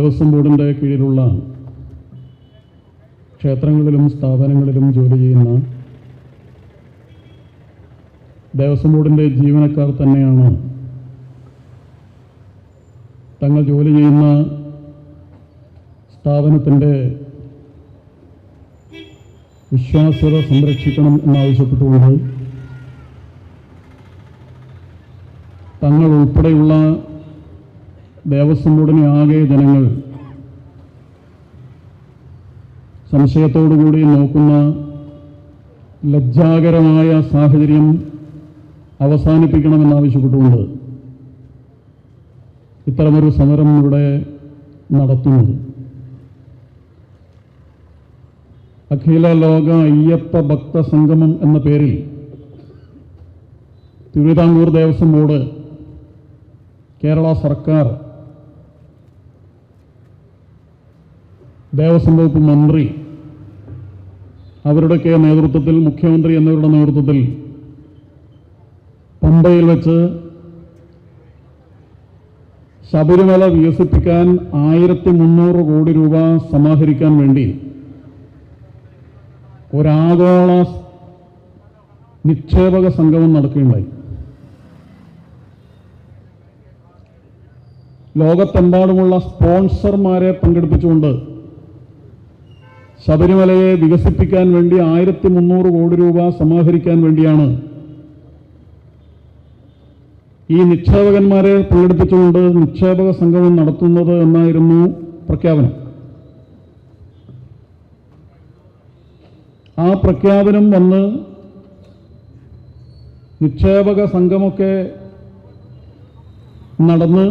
ദേവസ്വം ബോർഡിൻ്റെ കീഴിലുള്ള ക്ഷേത്രങ്ങളിലും സ്ഥാപനങ്ങളിലും ജോലി ചെയ്യുന്ന ദേവസ്വം ബോർഡിൻ്റെ ജീവനക്കാർ തന്നെയാണ് തങ്ങൾ ജോലി ചെയ്യുന്ന സ്ഥാപനത്തിൻ്റെ വിശ്വാസ്യത സംരക്ഷിക്കണം എന്നാവശ്യപ്പെട്ടുകൊണ്ട് തങ്ങൾ ഉൾപ്പെടെയുള്ള ദേവസ്വം ബോർഡിനെ ആകെ ജനങ്ങൾ സംശയത്തോടുകൂടി നോക്കുന്ന ലജ്ജാകരമായ സാഹചര്യം അവസാനിപ്പിക്കണമെന്നാവശ്യപ്പെട്ടുകൊണ്ട് ഇത്തരമൊരു സമരം ഇവിടെ നടത്തുന്നത്. അഖില ലോക അയ്യപ്പ ഭക്ത സംഗമം എന്ന പേരിൽ തിരുവിതാംകൂർ ദേവസ്വം ബോർഡ്, കേരള സർക്കാർ, ദേവസ്വം വകുപ്പ് മന്ത്രി അവരുടെയൊക്കെ നേതൃത്വത്തിൽ, മുഖ്യമന്ത്രി എന്നിവരുടെ നേതൃത്വത്തിൽ പമ്പയിൽ വെച്ച് ശബരിമല വികസിപ്പിക്കാൻ 1300 കോടി രൂപ സമാഹരിക്കാൻ വേണ്ടി ഒരാഗോള നിക്ഷേപക സംഗമം നടക്കുകയുണ്ടായി. ലോകത്തെമ്പാടുമുള്ള സ്പോൺസർമാരെ പങ്കെടുപ്പിച്ചുകൊണ്ട് ശബരിമലയെ വികസിപ്പിക്കാൻ വേണ്ടി 1300 കോടി രൂപ സമാഹരിക്കാൻ വേണ്ടിയാണ് ഈ നിക്ഷേപകന്മാരെ പങ്കെടുപ്പിച്ചുകൊണ്ട് നിക്ഷേപക സംഗമം നടത്തുന്നത് എന്നായിരുന്നു പ്രഖ്യാപനം. ആ പ്രഖ്യാപനം വന്ന് നിക്ഷേപക സംഗമമൊക്കെ നടന്ന്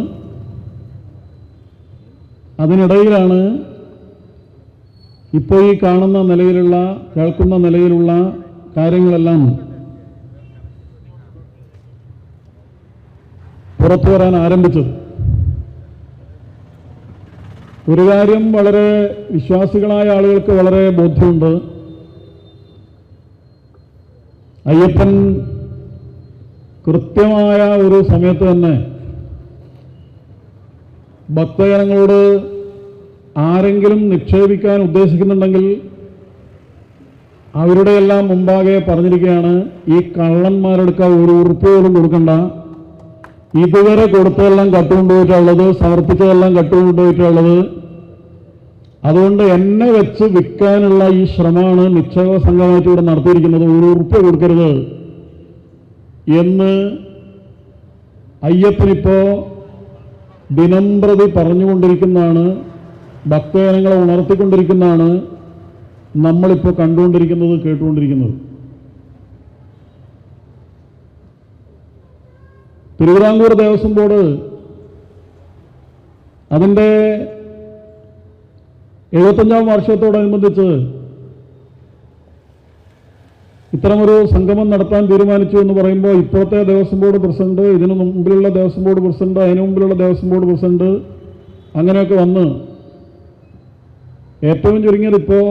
അതിനിടയിലാണ് ഇപ്പോൾ ഈ കാണുന്ന നിലയിലുള്ള, കേൾക്കുന്ന നിലയിലുള്ള കാര്യങ്ങളെല്ലാം പുറത്തു വരാൻ ആരംഭിച്ചത്. ഒരു കാര്യം വളരെ വിശ്വാസികളായ ആളുകൾക്ക് വളരെ ബോധ്യമുണ്ട്. അയ്യപ്പൻ കൃത്യമായ ഒരു സമയത്ത് തന്നെ ഭക്തജനങ്ങളോട് ആരെങ്കിലും നിക്ഷേപിക്കാൻ ഉദ്ദേശിക്കുന്നുണ്ടെങ്കിൽ അവരുടെ എല്ലാം മുമ്പാകെ പറഞ്ഞിരിക്കുകയാണ്, ഈ കള്ളന്മാരെടുക്കാൻ ഒരു ഉറുപ്പ് പോലും കൊടുക്കണ്ട, ഇതുവരെ കൊടുത്തതെല്ലാം കട്ടുകൊണ്ടുപോയിട്ടുള്ളത്, സമർപ്പിച്ചതെല്ലാം കട്ടുകൊണ്ടുപോയിട്ടുള്ളത്, അതുകൊണ്ട് എന്നെ വെച്ച് വിൽക്കാനുള്ള ഈ ശ്രമമാണ് നിക്ഷേപ സംഘമായിട്ട് ഇവിടെ നടത്തിയിരിക്കുന്നത്, ഒരു ഉറുപ്പ് കൊടുക്കരുത് എന്ന് അയ്യപ്പനിപ്പോ ദിനംപ്രതി പറഞ്ഞുകൊണ്ടിരിക്കുന്നതാണ്, ഭക്തജനങ്ങളെ ഉണർത്തിക്കൊണ്ടിരിക്കുന്നതാണ് നമ്മളിപ്പോൾ കണ്ടുകൊണ്ടിരിക്കുന്നത്, കേട്ടുകൊണ്ടിരിക്കുന്നത്. തിരുവിതാംകൂർ ദേവസ്വം ബോർഡ് അതിൻ്റെ 75ാം വാർഷികത്തോടനുബന്ധിച്ച് ഇത്തരമൊരു സംഗമം നടത്താൻ തീരുമാനിച്ചു എന്ന് പറയുമ്പോൾ ഇപ്പോഴത്തെ ദേവസ്വം ബോർഡ് പ്രസിഡന്റ്, ഇതിനു മുമ്പിലുള്ള ദേവസ്വം ബോർഡ് പ്രസിഡന്റ്, അതിനു മുമ്പിലുള്ള ദേവസ്വം ബോർഡ് പ്രസിഡന്റ്, അങ്ങനെയൊക്കെ വന്ന് ഏറ്റവും ചുരുങ്ങിയത് ഇപ്പോൾ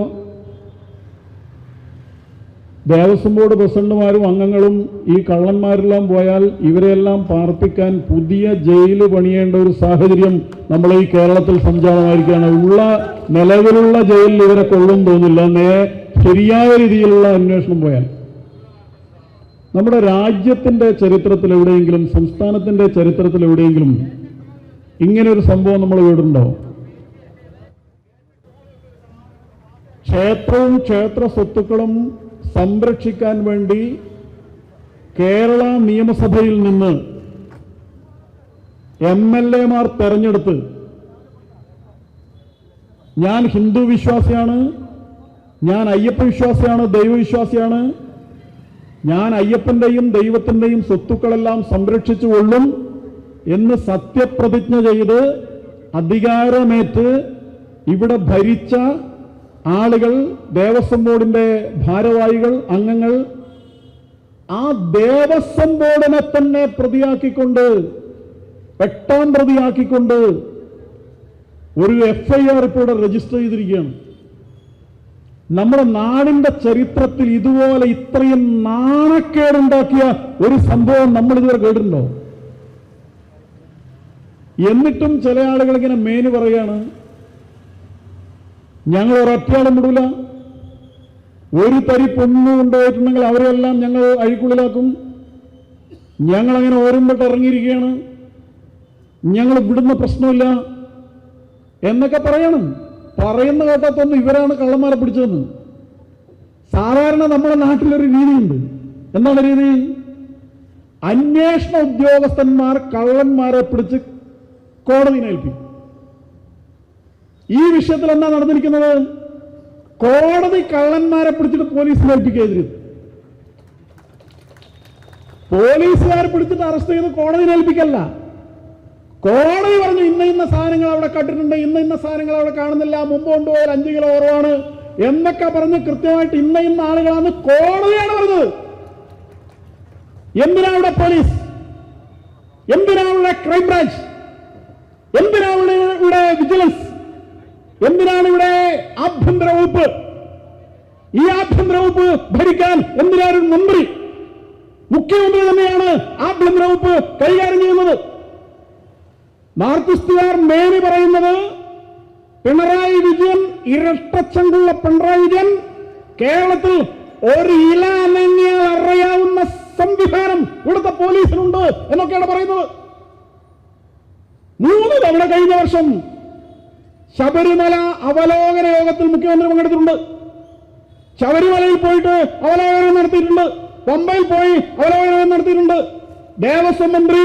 ദേവസ്വം ബോർഡ് പ്രസിഡന്റുമാരും അംഗങ്ങളും ഈ കള്ളന്മാരെല്ലാം പോയാൽ ഇവരെല്ലാം പാർപ്പിക്കാൻ പുതിയ ജയിൽ പണിയേണ്ട ഒരു സാഹചര്യം നമ്മൾ ഈ കേരളത്തിൽ സംജാതമായിരിക്കുകയാണ്. നിലവിലുള്ള ജയിലിൽ ഇവരെ കൊള്ളും തോന്നില്ല, ശരിയായ രീതിയിലുള്ള അന്വേഷണം പോയാൽ. നമ്മുടെ രാജ്യത്തിൻ്റെ ചരിത്രത്തിൽ എവിടെയെങ്കിലും, സംസ്ഥാനത്തിൻ്റെ ചരിത്രത്തിൽ എവിടെയെങ്കിലും ഇങ്ങനെ ഒരു സംഭവം നമ്മൾ കേട്ടിട്ടുണ്ടോ? ക്ഷേത്രവും ക്ഷേത്ര സ്വത്തുക്കളും സംരക്ഷിക്കാൻ വേണ്ടി കേരള നിയമസഭയിൽ നിന്ന് MLA-മാർ തെരഞ്ഞെടുത്ത്, ഞാൻ ഹിന്ദു വിശ്വാസിയാണ്, ഞാൻ അയ്യപ്പ വിശ്വാസിയാണ്, ദൈവവിശ്വാസിയാണ്, ഞാൻ അയ്യപ്പന്റെയും ദൈവത്തിന്റെയും സ്വത്തുക്കളെല്ലാം സംരക്ഷിച്ചുകൊള്ളും എന്ന് സത്യപ്രതിജ്ഞ ചെയ്ത് അധികാരമേറ്റ് ഇവിടെ ഭരിച്ച ആളുകൾ, ദേവസ്വം ബോർഡിന്റെ ഭാരവാഹികൾ, അംഗങ്ങൾ, ആ ദേവസ്വം ബോർഡിനെ തന്നെ പ്രതിയാക്കിക്കൊണ്ട്, 8ാം പ്രതിയാക്കിക്കൊണ്ട് ഒരു FIR ഇപ്പോൾ രജിസ്റ്റർ ചെയ്തിരിക്കുകയാണ്. നമ്മുടെ നാടിന്റെ ചരിത്രത്തിൽ ഇതുപോലെ ഇത്രയും നാണക്കേടുണ്ടാക്കിയ ഒരു സംഭവം നമ്മൾ ഇതുവരെ കേട്ടിട്ടുണ്ടോ? എന്നിട്ടും ചില ആളുകൾ ഇങ്ങനെ മേന് പറയാണ്, ഞങ്ങൾ ഒരൊറ്റയാളും വിടൂല. ഒരു തരി പൊന്നു കൊണ്ടുപോയിട്ടുണ്ടെങ്കിൽ അവരെല്ലാം ഞങ്ങൾ അഴിക്കുള്ളിലാക്കും. ഞങ്ങളങ്ങനെ ഓരോന്നിട്ട് ഇറങ്ങിയിരിക്കുകയാണ്, ഞങ്ങൾ വിടുന്ന പ്രശ്നമില്ല എന്നൊക്കെ പറയണം. പറയുന്ന കേട്ടാത്തൊന്നും ഇവരാണ് കള്ളന്മാരെ പിടിച്ചതെന്ന്. സാധാരണ നമ്മുടെ നാട്ടിലൊരു രീതിയുണ്ട്. എന്താണ് രീതി? അന്വേഷണ ഉദ്യോഗസ്ഥന്മാർ കള്ളന്മാരെ പിടിച്ച് കോടതിയിൽ ഏൽപ്പിക്കും. ഈ വിഷയത്തിൽ എന്താ നടന്നിരിക്കുന്നത്? കോടതി കള്ളന്മാരെ പിടിച്ചിട്ട് പോലീസിനെ ഏൽപ്പിക്കുകയും പോലീസുകാരെ പിടിച്ചിട്ട് അറസ്റ്റ് ചെയ്ത് കോടതിയിൽ ഏൽപ്പിക്കല്ല. കോടതി പറഞ്ഞു ഇന്ന സാധനങ്ങൾ അവിടെ കണ്ടിട്ടുണ്ട്, ഇന്ന സാധനങ്ങൾ അവിടെ കാണുന്നില്ല, മുമ്പ് കൊണ്ടുപോയാൽ 5 കിലോ കുറവാണ് എന്നൊക്കെ പറഞ്ഞ് കൃത്യമായിട്ട് ഇന്ന ആളുകളാണ് കോടതിയാണ് പറഞ്ഞത്. എന്തിനാണ് ഇവിടെ പോലീസ്? എന്തിനാണ് ഇവിടെ ക്രൈംബ്രാഞ്ച്? എന്തിനാണ് ഇവിടെ വിജിലൻസ്? എന്തിനാണ് ഇവിടെ ആഭ്യന്തര വകുപ്പ്? ഈ ആഭ്യന്തര വകുപ്പ് ഭരിക്കാൻ എന്തിനാണ് ഒരു മന്ത്രി? മുഖ്യമന്ത്രി തന്നെയാണ് ആഭ്യന്തര വകുപ്പ് കൈകാര്യം ചെയ്യുന്നത്. മാർക്സിസ്റ്റുകാർ മേനി പറയുന്നത് പിണറായി വിജയൻ, ഇരട്ടച്ചങ്കുള്ള പിണറായി വിജയൻ കേരളത്തിൽ ഒരു ഇല അനങ്ങിയാൽ അറിയാവുന്ന സംവിധാനം ഇവിടുത്തെ പോലീസിനുണ്ട് എന്നൊക്കെയാണ് പറയുന്നത്. 3 തവണ കഴിഞ്ഞ വർഷം ശബരിമല അവലോകന യോഗത്തിൽ മുഖ്യമന്ത്രി പങ്കെടുത്തിട്ടുണ്ട്. ശബരിമലയിൽ പോയിട്ട് അവലോകനം നടത്തിയിട്ടുണ്ട്. പമ്പയിൽ പോയി അവലോകനം നടത്തിയിട്ടുണ്ട്. ദേവസ്വം മന്ത്രി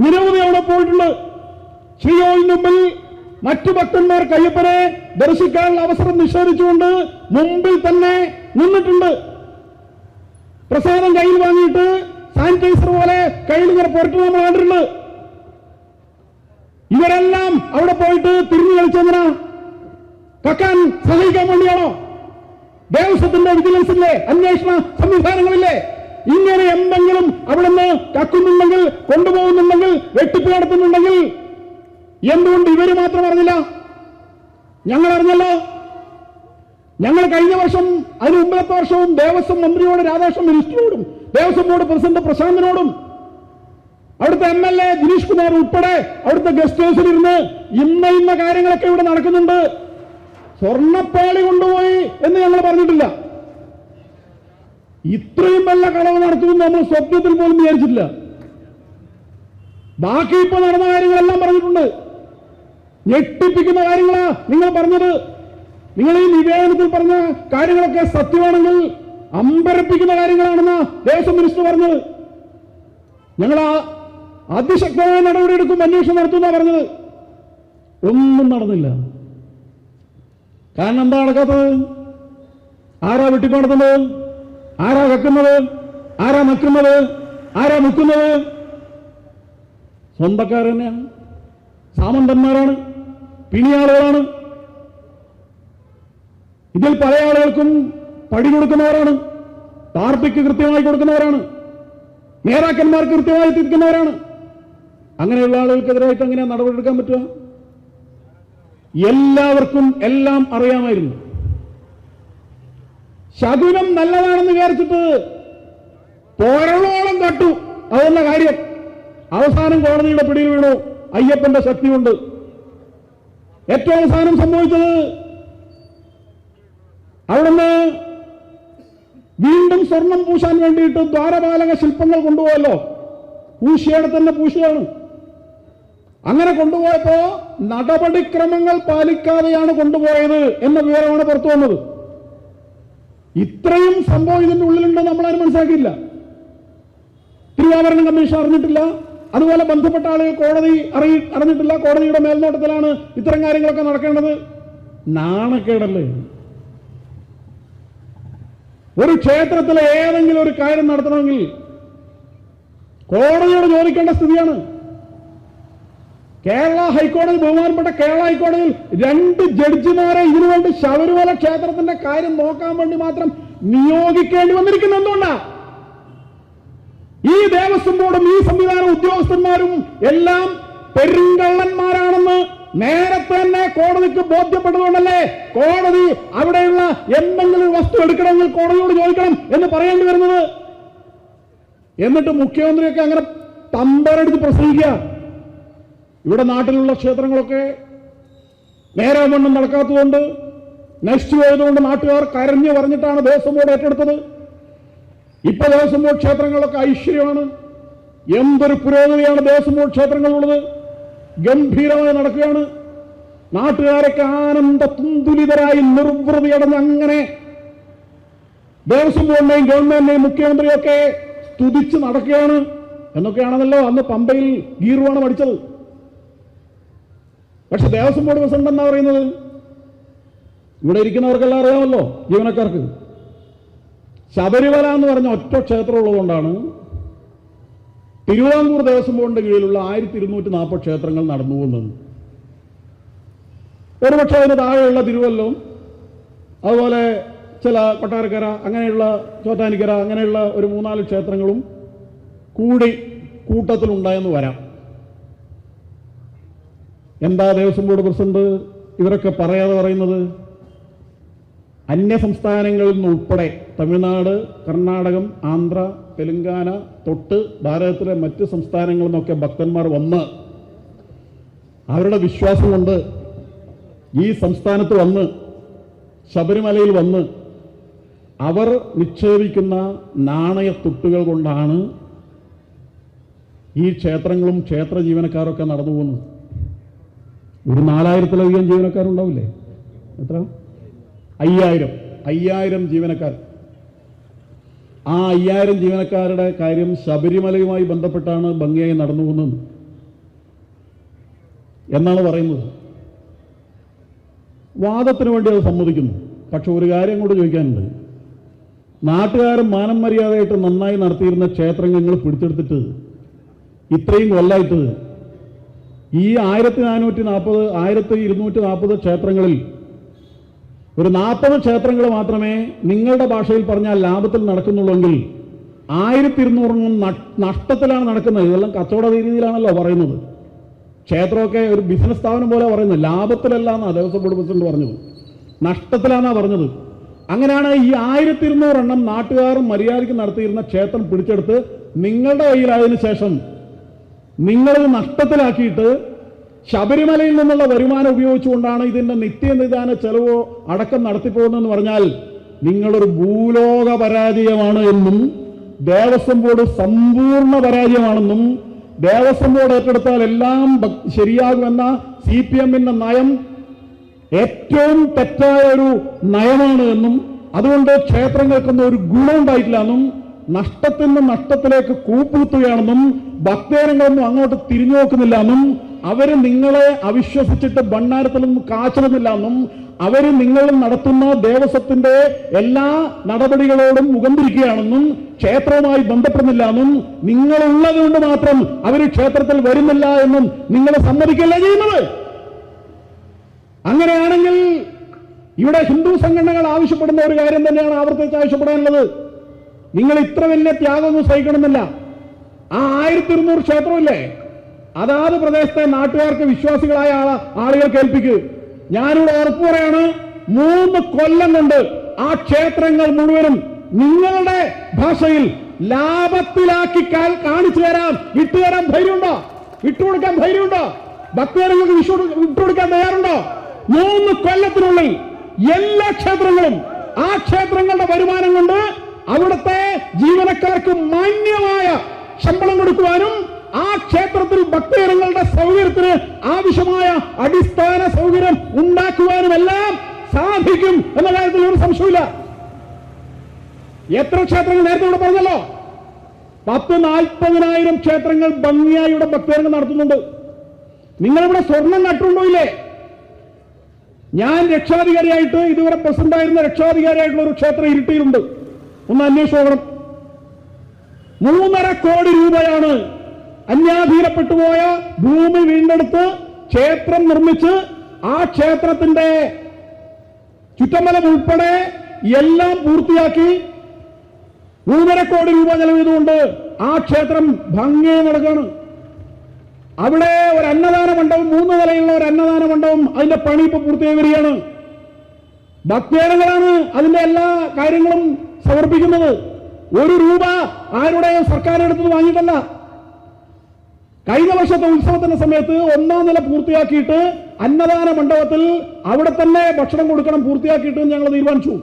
നിരവധി അവിടെ പോയിട്ടുണ്ട്. ശ്രീകോവിലിന് മുമ്പിൽ മറ്റു ഭക്തന്മാർ അയ്യപ്പനെ ദർശിക്കാനുള്ള അവസരം നിഷേധിച്ചുകൊണ്ട് മുമ്പിൽ തന്നെ നിന്നിട്ടുണ്ട്. പ്രസാദം കയ്യിൽ വാങ്ങിയിട്ട് സാനിറ്റൈസർ പോലെ കയ്യിൽ ഇങ്ങനെ പുരട്ട് നമ്മൾ കണ്ടിട്ടുണ്ട്. ഇവരെല്ലാം അവിടെ പോയിട്ട് തിരിഞ്ഞു കളിച്ചെന്തിനാ? കക്കാൻ സഹായിക്കാൻ വേണ്ടിയാണോ? ദേവസ്വത്തിന്റെ വിജിലൻസില്ലേ, അന്വേഷണ സംവിധാനങ്ങളില്ലേ? ഇങ്ങനെ എന്തെങ്കിലും അവിടുന്ന് കക്കുന്നുണ്ടെങ്കിൽ, കൊണ്ടുപോകുന്നുണ്ടെങ്കിൽ, വെട്ടിപ്പ് നടത്തുന്നുണ്ടെങ്കിൽ എന്തുകൊണ്ട് ഇവര് മാത്രം അറിഞ്ഞില്ല? ഞങ്ങൾ അറിഞ്ഞല്ലോ. ഞങ്ങൾ കഴിഞ്ഞ വർഷം, അതിന് മുമ്പത്തെ വർഷവും ദേവസ്വം മന്ത്രിയോട് രാധാകൃഷ്ണൻ മിനിസ്റ്ററോടും ദേവസ്വം ബോർഡ് പ്രസിഡന്റ് പ്രശാന്തിനോടും അവിടുത്തെ MLA ദിനേഷ് കുമാർ ഉൾപ്പെടെ അവിടുത്തെ ഗസ്റ്റ് ഹൗസിൽ ഇരുന്ന് ഇന്ന കാര്യങ്ങളൊക്കെ ഇവിടെ നടക്കുന്നുണ്ട്, സ്വർണ്ണപ്പാളി കൊണ്ടുപോയി എന്ന് ഞങ്ങൾ പറഞ്ഞിട്ടില്ല. ഇത്രയും വല്ല കളവ് നടത്തുമെന്ന് നമ്മൾ സ്വപ്നത്തിൽ പോലും വിചാരിച്ചിട്ടില്ല. ബാക്കി ഇപ്പൊ നടന്ന കാര്യങ്ങളെല്ലാം പറഞ്ഞിട്ടുണ്ട്. ഞെട്ടിപ്പിക്കുന്ന കാര്യങ്ങളാ നിങ്ങൾ പറഞ്ഞത്. നിങ്ങൾ ഈ നിവേദനത്തിൽ പറഞ്ഞ കാര്യങ്ങളൊക്കെ സത്യമാണെങ്കിൽ അമ്പരപ്പിക്കുന്ന കാര്യങ്ങളാണെന്ന് ദേവസ്വം മിനിസ്റ്റർ പറഞ്ഞത്. ഞങ്ങൾ അതിശക്തമായ നടപടിയെടുക്കും, അന്വേഷണം നടത്തുന്ന പറഞ്ഞത്. ഒന്നും നടന്നില്ല. കാരണം എന്താ നടക്കാത്തത്? ആരാ വെട്ടിപ്പാടുന്നത്? ആരാ കക്കുന്നത്? ആരാ നക്കുന്നത്? ആരാ മുക്കുന്നത്? സ്വന്തക്കാർ തന്നെയാണ്, സാമന്തന്മാരാണ്, പിണിയാളുകളാണ്. ഇതിൽ പല ആളുകൾക്കും പടി കൊടുക്കുന്നവരാണ്, പാർട്ടിക്ക് കൃത്യമായി കൊടുക്കുന്നവരാണ്, നേതാക്കന്മാർക്ക് കൃത്യമായി തിരിക്കുന്നവരാണ്. അങ്ങനെയുള്ള ആളുകൾക്കെതിരായിട്ട് എങ്ങനെ നടപടിയെടുക്കാൻ പറ്റുക? എല്ലാവർക്കും എല്ലാം അറിയാമായിരുന്നു. ശകുനം നല്ലതാണെന്ന് വിചാരിച്ചിട്ട് പോരളോളം കട്ടു. അതല്ല കാര്യം. അവസാനം കോടതിയുടെ പിടിയിൽ വീണു അയ്യപ്പന്റെ ശക്തി കൊണ്ട്. ഏറ്റവും അവസാനം സംഭവിച്ചത് അവിടുന്ന് വീണ്ടും സ്വർണം പൂശാൻ വേണ്ടിയിട്ട് ദ്വാരപാലക ശില്പങ്ങൾ കൊണ്ടുപോയല്ലോ. പൂശിയുടെ തന്നെ പൂശിയാണ്. അങ്ങനെ കൊണ്ടുപോയപ്പോ നടപടിക്രമങ്ങൾ പാലിക്കാതെയാണ് കൊണ്ടുപോയത് എന്ന വിവരമാണ് പുറത്തു വന്നത്. ഇത്രയും സംഭവം ഇതിന്റെ ഉള്ളിലുണ്ടെന്ന് നമ്മളാരും മനസ്സിലാക്കിയില്ല. തിരുവാഭരണം കമ്മീഷൻ അറിഞ്ഞിട്ടില്ല. അതുപോലെ ബന്ധപ്പെട്ട ആളുകൾ കോടതി അറിഞ്ഞിട്ടില്ല. കോടതിയുടെ മേൽനോട്ടത്തിലാണ് ഇത്തരം കാര്യങ്ങളൊക്കെ നടക്കേണ്ടത്. നാണക്കേടല്ലേ? ഒരു ക്ഷേത്രത്തിലെ ഏതെങ്കിലും ഒരു കാര്യം നടത്തണമെങ്കിൽ കോടതിയോട് ചോദിക്കേണ്ട സ്ഥിതിയാണ്. കേരള ഹൈക്കോടതി, ബഹുമാനപ്പെട്ട കേരള ഹൈക്കോടതിയിൽ 2 ജഡ്ജിമാരെ ഇതിനുവേണ്ടി ശബരിമല ക്ഷേത്രത്തിന്റെ കാര്യം നോക്കാൻ വേണ്ടി മാത്രം നിയോഗിക്കേണ്ടി വന്നിരിക്കുന്നത് എന്തുകൊണ്ടാ? ഈ ദേവസ്വം ബോർഡും ഈ സംവിധാന ഉദ്യോഗസ്ഥന്മാരും എല്ലാം പെരുങ്കള്ളന്മാരാണെന്ന് നേരത്തെ തന്നെ കോടതിക്ക് ബോധ്യപ്പെട്ടതുകൊണ്ടല്ലേ കോടതി അവിടെയുള്ള എന്തെങ്കിലും വസ്തു എടുക്കണമെങ്കിൽ കോടതിയോട് ചോദിക്കണം എന്ന് പറയേണ്ടി വരുന്നത്. എന്നിട്ട് മുഖ്യമന്ത്രിയൊക്കെ അങ്ങനെ തമ്പരെടുത്ത് പ്രസംഗിക്കുക. ഇവിടെ നാട്ടിലുള്ള ക്ഷേത്രങ്ങളൊക്കെ നേരെ വണ്ണം നടക്കാത്തതുകൊണ്ട് നശിച്ചു പോയതുകൊണ്ട് നാട്ടുകാർ കരഞ്ഞു പറഞ്ഞിട്ടാണ് ദേവസ്വം ബോർഡ് ഏറ്റെടുത്തത്. ഇപ്പൊ ദേവസ്വം ബോർഡ് ക്ഷേത്രങ്ങളൊക്കെ ഐശ്വര്യമാണ്. എന്തൊരു പുരോഗതിയാണ് ദേവസ്വം ബോർഡ് ക്ഷേത്രങ്ങളുള്ളത്. ഗംഭീരമായി നടക്കുകയാണ്. നാട്ടുകാരൊക്കെ ആനന്ദ തുന്തുലിതരായി നിർവൃതിയടഞ്ഞ് അങ്ങനെ ദേവസ്വം ബോർഡിനെയും ഗവൺമെന്റിനെയും മുഖ്യമന്ത്രിയൊക്കെ സ്തുതിച്ച് നടക്കുകയാണ്. എന്നൊക്കെയാണെന്നല്ലോ അന്ന് പമ്പയിൽ ഗീർവാണം അടിച്ചത്. പക്ഷെ ദേവസ്വം ബോർഡ് പ്രസിഡന്റ് എന്നാ പറയുന്നത്? ഇവിടെ ഇരിക്കുന്നവർക്കെല്ലാം അറിയാമല്ലോ, ജീവനക്കാർക്ക്. ശബരിമല എന്ന് പറഞ്ഞ ഒറ്റ ക്ഷേത്രം ഉള്ളതുകൊണ്ടാണ് തിരുവിതാംകൂർ ദേവസ്വം ബോർഡിന്റെ കീഴിലുള്ള 1240 ക്ഷേത്രങ്ങൾ നടന്നു പോകുന്നത്. ഒരുപക്ഷെ അതിന് താഴെയുള്ള തിരുവല്ലവും അതുപോലെ ചില കൊട്ടാരക്കര, അങ്ങനെയുള്ള ചോറ്റാനിക്കര, അങ്ങനെയുള്ള ഒരു 3-4 ക്ഷേത്രങ്ങളും കൂടി കൂട്ടത്തിലുണ്ടായെന്ന് വരാം. എന്താ ദേവസ്വം ബോർഡ് പ്രസിഡന്റ് ഇവരൊക്കെ പറയാതെ പറയുന്നത്? അന്യ സംസ്ഥാനങ്ങളിൽ നിന്ന് ഉൾപ്പെടെ തമിഴ്നാട്, കർണാടകം, ആന്ധ്ര, തെലുങ്കാന തൊട്ട് ഭാരതത്തിലെ മറ്റ് സംസ്ഥാനങ്ങളിൽ നിന്നൊക്കെ ഭക്തന്മാർ വന്ന് അവരുടെ വിശ്വാസം കൊണ്ട് ഈ സംസ്ഥാനത്ത് വന്ന് ശബരിമലയിൽ വന്ന് അവർ നിക്ഷേപിക്കുന്ന നാണയത്തുട്ടുകൾ കൊണ്ടാണ് ഈ ക്ഷേത്രങ്ങളും ക്ഷേത്ര ജീവനക്കാരൊക്കെ നടന്നു പോകുന്നത്. ഒരു 4000-ലധികം ജീവനക്കാരുണ്ടാവില്ലേ? എത്ര? 5000 ജീവനക്കാർ. ആ 5000 ജീവനക്കാരുടെ കാര്യം ശബരിമലയുമായി ബന്ധപ്പെട്ടാണ് ഭംഗിയായി നടന്നു പോകുന്നത് എന്നാണ് പറയുന്നത്. വാദത്തിന് വേണ്ടി അത് സമ്മതിക്കുന്നു. പക്ഷെ ഒരു കാര്യം കൂടെ ചോദിക്കാനുണ്ട്. നാട്ടുകാരൻ മാനം മര്യാദയായിട്ട് നന്നായി നടത്തിയിരുന്ന ക്ഷേത്രങ്ങൾ പിടിച്ചെടുത്തിട്ട് ഇത്രയും കൊല്ലായിട്ട് ഈ 1240 ക്ഷേത്രങ്ങളിൽ ഒരു 40 ക്ഷേത്രങ്ങൾ മാത്രമേ നിങ്ങളുടെ ഭാഷയിൽ പറഞ്ഞാൽ ലാഭത്തിൽ നടക്കുന്നുള്ളെങ്കിൽ 1200 നഷ്ടത്തിലാണ് നടക്കുന്നത്. ഇതെല്ലാം കച്ചവട രീതിയിലാണല്ലോ പറയുന്നത്. ക്ഷേത്രമൊക്കെ ഒരു ബിസിനസ് സ്ഥാപനം പോലെ പറയുന്നത്. ലാഭത്തിലല്ല എന്നാണ് ദേവസ്വം ബോർഡ് പ്രസിഡന്റ് പറഞ്ഞത്, നഷ്ടത്തിലാണെന്നാ പറഞ്ഞത്. അങ്ങനെയാണ് ഈ 1200 നാട്ടുകാർ മര്യാദയ്ക്ക് നടത്തിയിരുന്ന ക്ഷേത്രം പിടിച്ചെടുത്ത് നിങ്ങളുടെ കയ്യിലായതിനു ശേഷം നിങ്ങളിത് നഷ്ടത്തിലാക്കിയിട്ട് ശബരിമലയിൽ നിന്നുള്ള വരുമാനം ഉപയോഗിച്ചുകൊണ്ടാണ് ഇതിന്റെ നിത്യനിദാന ചെലവോ അടക്കം നടത്തിപ്പോകുന്നതെന്ന് പറഞ്ഞാൽ നിങ്ങളൊരു ഭൂലോക പരാജയമാണ് എന്നും ദേവസ്വം ബോർഡ് സമ്പൂർണ്ണ പരാജയമാണെന്നും ദേവസ്വം ബോർഡ് ഏറ്റെടുത്താൽ എല്ലാം ശരിയാകുമെന്ന CPM-ന്റെ നയം ഏറ്റവും തെറ്റായ ഒരു നയമാണ് എന്നും അതുകൊണ്ട് ക്ഷേത്രങ്ങൾക്കൊന്നും ഒരു ഗുണം ഉണ്ടായിട്ടില്ല എന്നും നഷ്ടത്തിൽ നിന്ന് നഷ്ടത്തിലേക്ക് കൂപ്പുകുത്തുകയാണെന്നും ഭക്തജനങ്ങളൊന്നും അങ്ങോട്ട് തിരിഞ്ഞു നോക്കുന്നില്ല എന്നും അവര് നിങ്ങളെ അവിശ്വസിച്ചിട്ട് ഭണ്ഡാരത്തിൽ നിന്നും കാച്ചിടുന്നില്ല എന്നും അവര് നിങ്ങൾ നടത്തുന്ന ദേവസ്വത്തിന്റെ എല്ലാ നടപടികളോടും മുഖം തിരിക്കുകയാണെന്നും ക്ഷേത്രവുമായി ബന്ധപ്പെടുന്നില്ല എന്നും നിങ്ങളുള്ളത് കൊണ്ട് മാത്രം അവര് ക്ഷേത്രത്തിൽ വരുന്നില്ല എന്നും നിങ്ങൾ സമ്മതിക്കല്ല ചെയ്യുന്നത്. അങ്ങനെയാണെങ്കിൽ ഇവിടെ ഹിന്ദു സംഘടനകൾ ആവശ്യപ്പെടുന്ന ഒരു കാര്യം തന്നെയാണ് ആവർത്തിച്ച് ആവശ്യപ്പെടാനുള്ളത്. നിങ്ങൾ ഇത്ര വലിയ ത്യാഗമൊന്നും സഹിക്കണമെന്നില്ല. ആ 1200 ക്ഷേത്രമില്ലേ, അതാത് പ്രദേശത്തെ നാട്ടുകാർക്ക് വിശ്വാസികളായ ആളുകൾ കേൾപ്പിക്കുക. ഞാനിവിടെ ഉറപ്പു പറയാണ്, 3 കൊല്ലം കൊണ്ട് ആ ക്ഷേത്രങ്ങൾ മുഴുവനും നിങ്ങളുടെ ഭാഷയിൽ ലാഭത്തിലാക്കി കാണിച്ചു തരാൻ വിട്ടുതരാൻ ധൈര്യമുണ്ടോ? വിട്ടുകൊടുക്കാൻ ധൈര്യമുണ്ടോ? ഭക്തജനങ്ങൾക്ക് വിട്ടുകൊടുക്കാൻ തയ്യാറുണ്ടോ? 3 കൊല്ലത്തിനുള്ളിൽ എല്ലാ ക്ഷേത്രങ്ങളും ആ ക്ഷേത്രങ്ങളുടെ വരുമാനം കൊണ്ട് അവിടുത്തെ ജീവനക്കാർക്ക് മാന്യമായ ശമ്പളം കൊടുക്കുവാനും ആ ക്ഷേത്രത്തിൽ ഭക്തജനങ്ങളുടെ സൗകര്യത്തിന് ആവശ്യമായ അടിസ്ഥാന സൗകര്യം ഉണ്ടാക്കുവാനുമെല്ലാം സാധിക്കും എന്ന കാര്യത്തിൽ ഒരു സംശയമില്ല. എത്ര ക്ഷേത്രങ്ങൾ നേരത്തെ ഇവിടെ പറഞ്ഞല്ലോ, 10,000-40,000 ക്ഷേത്രങ്ങൾ ഭംഗിയായി ഇവിടെ ഭക്തജനങ്ങൾ നടത്തുന്നുണ്ട്. നിങ്ങളിവിടെ സ്വർണം നട്ടുണ്ടോ ഇല്ലേ? ഞാൻ രക്ഷാധികാരിയായിട്ട് ഇതുവരെ പ്രസിഡന്റായിരുന്ന രക്ഷാധികാരിയായിട്ടുള്ള ഒരു ക്ഷേത്രം ഇരിട്ടിയിലുണ്ട്. ഒന്ന് അന്വേഷിച്ച് നോക്കണം. 3.5 കോടി രൂപയാണ് അന്യാധീനപ്പെട്ടുപോയ ഭൂമി വീണ്ടെടുത്ത് ക്ഷേത്രം നിർമ്മിച്ച് ആ ക്ഷേത്രത്തിന്റെ ചുറ്റമ്പലം ഉൾപ്പെടെ എല്ലാം പൂർത്തിയാക്കി 3.5 കോടി രൂപ ചെലവ് ചെയ്തുകൊണ്ട് ആ ക്ഷേത്രം ഭംഗിയായി നടക്കുകയാണ്. അവിടെ ഒരു അന്നദാന മണ്ഡപം, 3 നിലയുള്ള ഒരു അന്നദാന മണ്ഡപം, അതിന്റെ പണി ഇപ്പൊ പൂർത്തിയായി വരികയാണ്. ഭക്തജനങ്ങളാണ് അതിന്റെ എല്ലാ കാര്യങ്ങളും സമർപ്പിക്കുന്നത്. 1 രൂപ ആരുടെയും സർക്കാർ എടുത്തത് വാങ്ങിയിട്ടല്ല. കഴിഞ്ഞ വർഷത്തെ ഉത്സവത്തിന്റെ സമയത്ത് 1ാം നില പൂർത്തിയാക്കിയിട്ട് അന്നദാന മണ്ഡപത്തിൽ അവിടെ തന്നെ ഭക്ഷണം കൊടുക്കണം, പൂർത്തിയാക്കിയിട്ട് ഞങ്ങൾ തീരുമാനിച്ചു.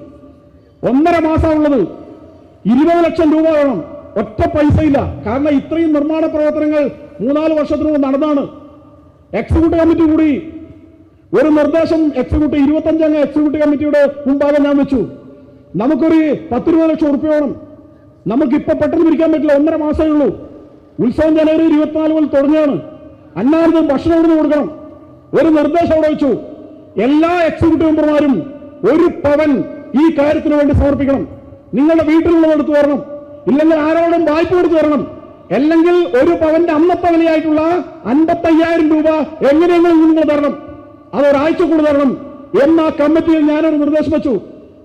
1.5 മാസമുള്ളത് 20 ലക്ഷം രൂപ വേണം. ഒറ്റ പൈസയില്ല. കാരണം ഇത്രയും നിർമ്മാണ പ്രവർത്തനങ്ങൾ 3-4 വർഷത്തിനു മുമ്പ് നടന്നാണ്. എക്സിക്യൂട്ടീവ് കമ്മിറ്റി കൂടി ഒരു നിർദ്ദേശം 25 അംഗ എക്സിക്യൂട്ടീവ് കമ്മിറ്റിയുടെ മുമ്പാകെ ഞാൻ വെച്ചു. നമുക്കൊരു 10-20 ലക്ഷം ഉറുപ്പിക വേണം. നമുക്കിപ്പോ പെട്ടെന്ന് പിരിക്കാൻ പറ്റില്ല. 1.5 മാസമേ ഉള്ളൂ. ഉത്സവം ജനുവരി 24 മുതൽ തുടങ്ങിയാണ്. അന്നാരതും ഭക്ഷണം കൊടുത്ത് കൊടുക്കണം. ഒരു നിർദ്ദേശം അവിടെ വെച്ചു. എല്ലാ എക്സിക്യൂട്ടീവ് മെമ്പർമാരും 1 പവൻ ഈ കാര്യത്തിന് വേണ്ടി സമർപ്പിക്കണം. നിങ്ങളുടെ വീട്ടിലുള്ളത് എടുത്തു തരണം, ഇല്ലെങ്കിൽ ആരോടും വായ്പ കൊടുത്തു തരണം, അല്ലെങ്കിൽ 1 പവന്റെ അന്നത്തെ വിലയായിട്ടുള്ള 55,000 രൂപ എങ്ങനെയെങ്കിലും നിങ്ങൾ തരണം, അതൊരാഴ്ച കൂടുതൽ തരണം എന്ന കമ്മിറ്റിയിൽ ഞാനൊരു നിർദ്ദേശം വെച്ചു.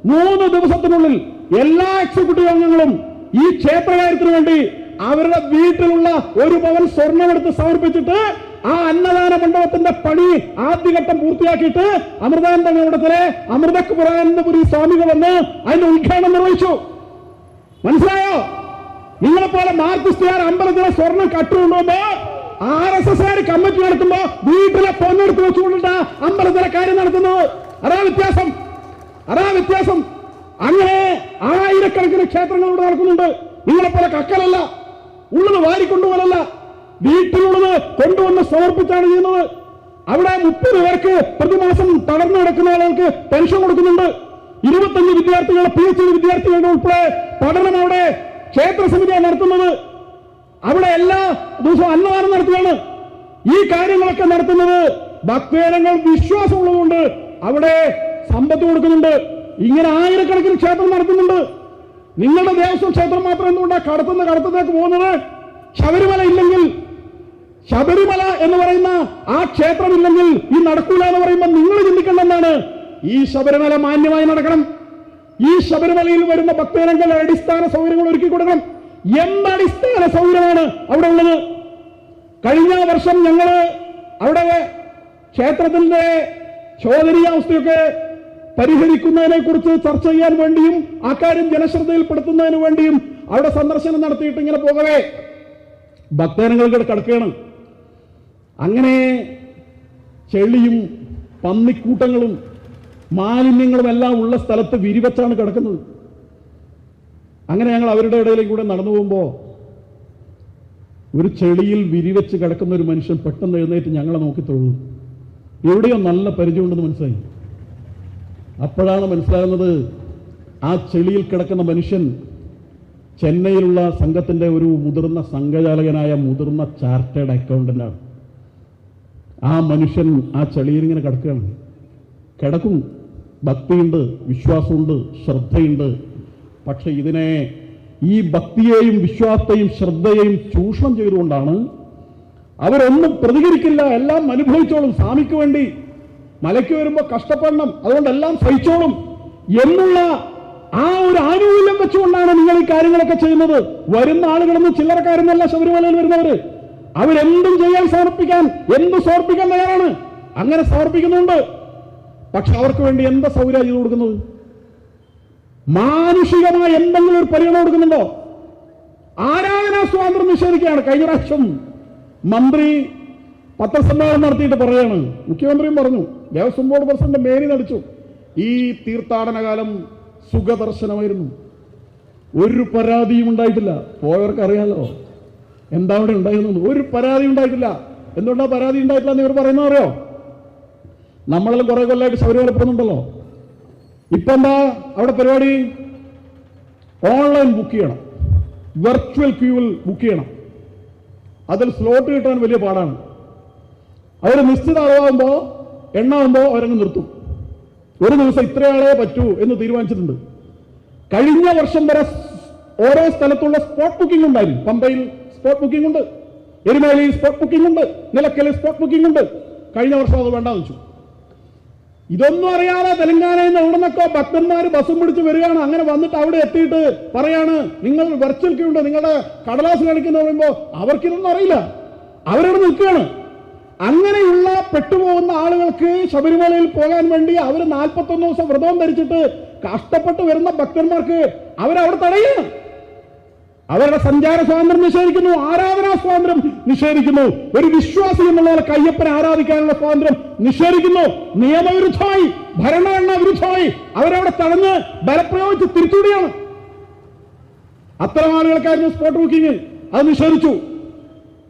3 ദിവസത്തിനുള്ളിൽ എല്ലാ എക്സിക്യൂട്ടീവ് അംഗങ്ങളും ഈ ക്ഷേത്രകാര്യത്തിന് വേണ്ടി അവരുടെ വീട്ടിലുള്ള 1 പവൻ സ്വർണ്ണമെടുത്ത് സമർപ്പിച്ചിട്ട് ആ അന്നദാന മണ്ഡപത്തിന്റെ പണി ആദ്യഘട്ടം പൂർത്തിയാക്കിയിട്ട് അമൃതാനന്ദ മണ്ഡപത്തിലെ അമൃതപുരാനന്ദപുരി സ്വാമികൾ വന്ന് അതിന്റെ ഉദ്ഘാടനം നിർവഹിച്ചു. മനസ്സിലായോ? നിങ്ങളെപ്പോലെ മാർക്സിസ്റ്റുകാർ അമ്പലത്തിലെ സ്വർണ്ണം കട്ടുകൊണ്ടുവന്ന് RSSകാർ കമ്മിറ്റി നടത്തുമ്പോ വീട്ടിലെ പൊന്നെടുത്ത് വെച്ചുകൊണ്ടിട്ട് അമ്പലത്തിലെ കാര്യം നടത്തുന്നത്. അതാ വ്യത്യാസം. അങ്ങനെ ആയിരക്കണക്കിന് ക്ഷേത്രങ്ങൾ ഇവിടെ നടക്കുന്നുണ്ട്. നിങ്ങളെപ്പോലെ കക്കലല്ല, ഉള്ളത് വാരിക്കൊണ്ടുപോലല്ല, വീട്ടിലുള്ളത് കൊണ്ടുവന്ന് സമർപ്പിച്ചാണ് ചെയ്യുന്നത്. അവിടെ 30 പേർക്ക് പ്രതിമാസം തളർന്നു കിടക്കുന്ന ആളുകൾക്ക് പെൻഷൻ കൊടുക്കുന്നുണ്ട്. 25 വിദ്യാർത്ഥികളെ PhD വിദ്യാർത്ഥികളുടെ ഉൾപ്പെടെ പഠനം അവിടെ ക്ഷേത്ര സമിതിയാണ് നടത്തുന്നത്. അവിടെ എല്ലാ ദിവസവും അന്നദാനം നടത്തുകയാണ്. ഈ കാര്യങ്ങളൊക്കെ നടത്തുന്നത് ഭക്തജനങ്ങൾ വിശ്വാസമുള്ളതുകൊണ്ട് അവിടെ സമ്പത്ത് കൊടുക്കുന്നുണ്ട്. ഇങ്ങനെ ആയിരക്കണക്കിന് ക്ഷേത്രം നടത്തുന്നുണ്ട്. നിങ്ങളുടെ ദേവസ്വം ക്ഷേത്രം മാത്രം എന്തുകൊണ്ടാണ് കടത്തത്തേക്ക് പോകുന്നത്? ശബരിമല എന്ന് പറയുന്ന ആ ക്ഷേത്രമില്ലെങ്കിൽ ഈ നടക്കൂല എന്ന് പറയുമ്പോൾ നിങ്ങൾ ചിന്തിക്കേണ്ടതാണ്, ഈ ശബരിമല മാന്യമായി നടക്കണം. ഈ ശബരിമലയിൽ വരുന്ന ഭക്തജനങ്ങൾ അടിസ്ഥാന സൗകര്യങ്ങൾ ഒരുക്കി കൊടുക്കണം. എന്തടിസ്ഥാന സൗകര്യമാണ് അവിടെ ഉള്ളത്? കഴിഞ്ഞ വർഷം ഞങ്ങൾ അവിടെ ക്ഷേത്രത്തിന്റെ ശോചനീയാവസ്ഥയൊക്കെ പരിഹരിക്കുന്നതിനെ കുറിച്ച് ചർച്ച ചെയ്യാൻ വേണ്ടിയും ആ കാര്യം ജനശ്രദ്ധയിൽപ്പെടുത്തുന്നതിന് വേണ്ടിയും അവിടെ സന്ദർശനം നടത്തിയിട്ട് ഇങ്ങനെ പോകവേ ഭക്തജനങ്ങൾക്ക് കിടക്കുകയാണ്. അങ്ങനെ ചെളിയും പന്നിക്കൂട്ടങ്ങളും മാലിന്യങ്ങളും എല്ലാം ഉള്ള സ്ഥലത്ത് വിരിവച്ചാണ് കിടക്കുന്നത്. അങ്ങനെ ഞങ്ങൾ അവരുടെ ഇടയിലേക്ക് കൂടെ നടന്നു പോകുമ്പോൾ ഒരു ചെളിയിൽ വിരിവെച്ച് കിടക്കുന്ന ഒരു മനുഷ്യൻ പെട്ടെന്ന് എഴുന്നേറ്റ് ഞങ്ങളെ നോക്കി തൊഴുതു. എവിടെയോ നല്ല പരിചയമുണ്ടെന്ന് മനസ്സിലായി. അപ്പോഴാണ് മനസ്സിലാകുന്നത് ആ ചെളിയിൽ കിടക്കുന്ന മനുഷ്യൻ ചെന്നൈയിലുള്ള സംഘത്തിന്റെ ഒരു മുതിർന്ന സംഘചാലകനായ മുതിർന്ന ചാർട്ടേഡ് അക്കൗണ്ടന്റാണ്. ആ മനുഷ്യൻ ആ ചെളിയിൽ ഇങ്ങനെ കിടക്കും. ഭക്തിയുണ്ട്, വിശ്വാസമുണ്ട്, ശ്രദ്ധയുണ്ട്. പക്ഷെ ഈ ഭക്തിയെയും വിശ്വാസത്തെയും ശ്രദ്ധയെയും ചൂഷണം ചെയ്തുകൊണ്ടാണ് അവരൊന്നും പ്രതികരിക്കില്ല. എല്ലാം അനുഭവിച്ചോളും, സ്വാമിക്ക് വേണ്ടി മലയ്ക്ക് വരുമ്പോ കഷ്ടപ്പെടണം, അതുകൊണ്ട് എല്ലാം സഹിച്ചോളും എന്നുള്ള ആ ഒരു ആനുകൂല്യം വെച്ചുകൊണ്ടാണ് നിങ്ങൾ ഈ കാര്യങ്ങളൊക്കെ ചെയ്യുന്നത്. വരുന്ന ആളുകളൊന്നും ചില്ലറക്കാരെന്നല്ല ശബരിമലയിൽ വരുന്നവര്. അവരെന്തും ചെയ്യാൻ സമർപ്പിക്കാൻ തയ്യാറാണ്. അങ്ങനെ സമർപ്പിക്കുന്നുണ്ട്. പക്ഷെ അവർക്ക് വേണ്ടി എന്താ സൗകര്യം ചെയ്തു കൊടുക്കുന്നത്? മാനുഷികമായ എന്തെങ്കിലും ഒരു പരിഗണന കൊടുക്കുന്നുണ്ടോ? ആരാധനാ സ്വാതന്ത്ര്യം നിഷേധിക്കുകയാണ്. കഴിഞ്ഞ പ്രാവശ്യം മന്ത്രി പത്രസമ്മേളനം നടത്തിയിട്ട് പറയാണ്, മുഖ്യമന്ത്രിയും പറഞ്ഞു, ദേവസ്വം ബോർഡ് പ്രസിഡന്റ് മേനി നടിച്ചു, ഈ തീർത്ഥാടന കാലം സുഖദർശനമായിരുന്നു, ഒരു പരാതിയും ഉണ്ടായിട്ടില്ല. പോയവർക്ക് അറിയാലോ എന്താ അവിടെ ഉണ്ടായിരുന്നു. ഒരു പരാതി ഉണ്ടായിട്ടില്ല. എന്തുകൊണ്ടാ പരാതി ഉണ്ടായിട്ടില്ല എന്ന് ഇവർ പറയുന്നത് അറിയോ? നമ്മളെല്ലാം കുറെ കൊല്ലമായിട്ട് ശബരിമല പോകുന്നുണ്ടല്ലോ. ഇപ്പൊ എന്താ അവിടെ പരിപാടി? ഓൺലൈൻ ബുക്ക് ചെയ്യണം, വെർച്വൽ ക്യൂവിൽ ബുക്ക് ചെയ്യണം. അതിൽ സ്ലോട്ട് കിട്ടാൻ വലിയ പാടാണ്. അവർ നിശ്ചിത അളവാകുമ്പോൾ എണ്ണാകുമ്പോൾ അവരങ്ങ് നിർത്തും. ഒരു ദിവസം ഇത്രയാളെ പറ്റൂ എന്ന് തീരുമാനിച്ചിട്ടുണ്ട്. കഴിഞ്ഞ വർഷം വരെ ഓരോ സ്ഥലത്തുള്ള സ്പോട്ട് ബുക്കിംഗ് ഉണ്ടായിരുന്നു. പമ്പയിൽ സ്പോട്ട് ബുക്കിംഗ് ഉണ്ട്, എരുമേലിയിൽ സ്പോട്ട് ബുക്കിംഗ് ഉണ്ട്, നിലയ്ക്കലിൽ സ്പോട്ട് ബുക്കിംഗ് ഉണ്ട്. കഴിഞ്ഞ വർഷം അത് വേണ്ടാന്ന് വെച്ചു. ഇതൊന്നും അറിയാതെ തെലങ്കാനയിൽ നിന്ന് എവിടെ നിന്നൊക്കെ ഭക്തന്മാർ ബസ്സും പിടിച്ച് വരികയാണ്. അങ്ങനെ വന്നിട്ട് അവിടെ എത്തിയിട്ട് പറയാണ്, നിങ്ങൾ വെർച്വൽ ക്യൂ ഉണ്ട്, നിങ്ങളുടെ കടലാസ് കാണിക്കുന്ന പറയുമ്പോൾ അവർക്കിതൊന്നും അറിയില്ല. അവരവിടെ നിൽക്കുകയാണ്. അങ്ങനെയുള്ള പെട്ടുപോകുന്ന ആളുകൾക്ക് ശബരിമലയിൽ പോകാൻ വേണ്ടി അവർ 41 ദിവസം വ്രതവും ധരിച്ചിട്ട് കഷ്ടപ്പെട്ട് വരുന്ന ഭക്തന്മാർക്ക് അവരവിടെ തടയുകയാണ്. അവരുടെ സഞ്ചാര സ്വാതന്ത്ര്യം നിഷേധിക്കുന്നു, ആരാധനാ സ്വാതന്ത്ര്യം നിഷേധിക്കുന്നു, ഒരു വിശ്വാസി എന്നുള്ള അയ്യപ്പനെ ആരാധിക്കാനുള്ള സ്വാതന്ത്ര്യം നിഷേധിക്കുന്നു. നിയമവിരുദ്ധമായി, ഭരണഘടനാ വിരുദ്ധമായി അവരവിടെ തടഞ്ഞ് ബലപ്രയോഗിച്ച് തിരിച്ചുവിടുകയാണ്. അത്തരം ആളുകൾക്കായിരുന്നു സ്പോട്ട് ബുക്കിംഗ്, അത് നിഷേധിച്ചു.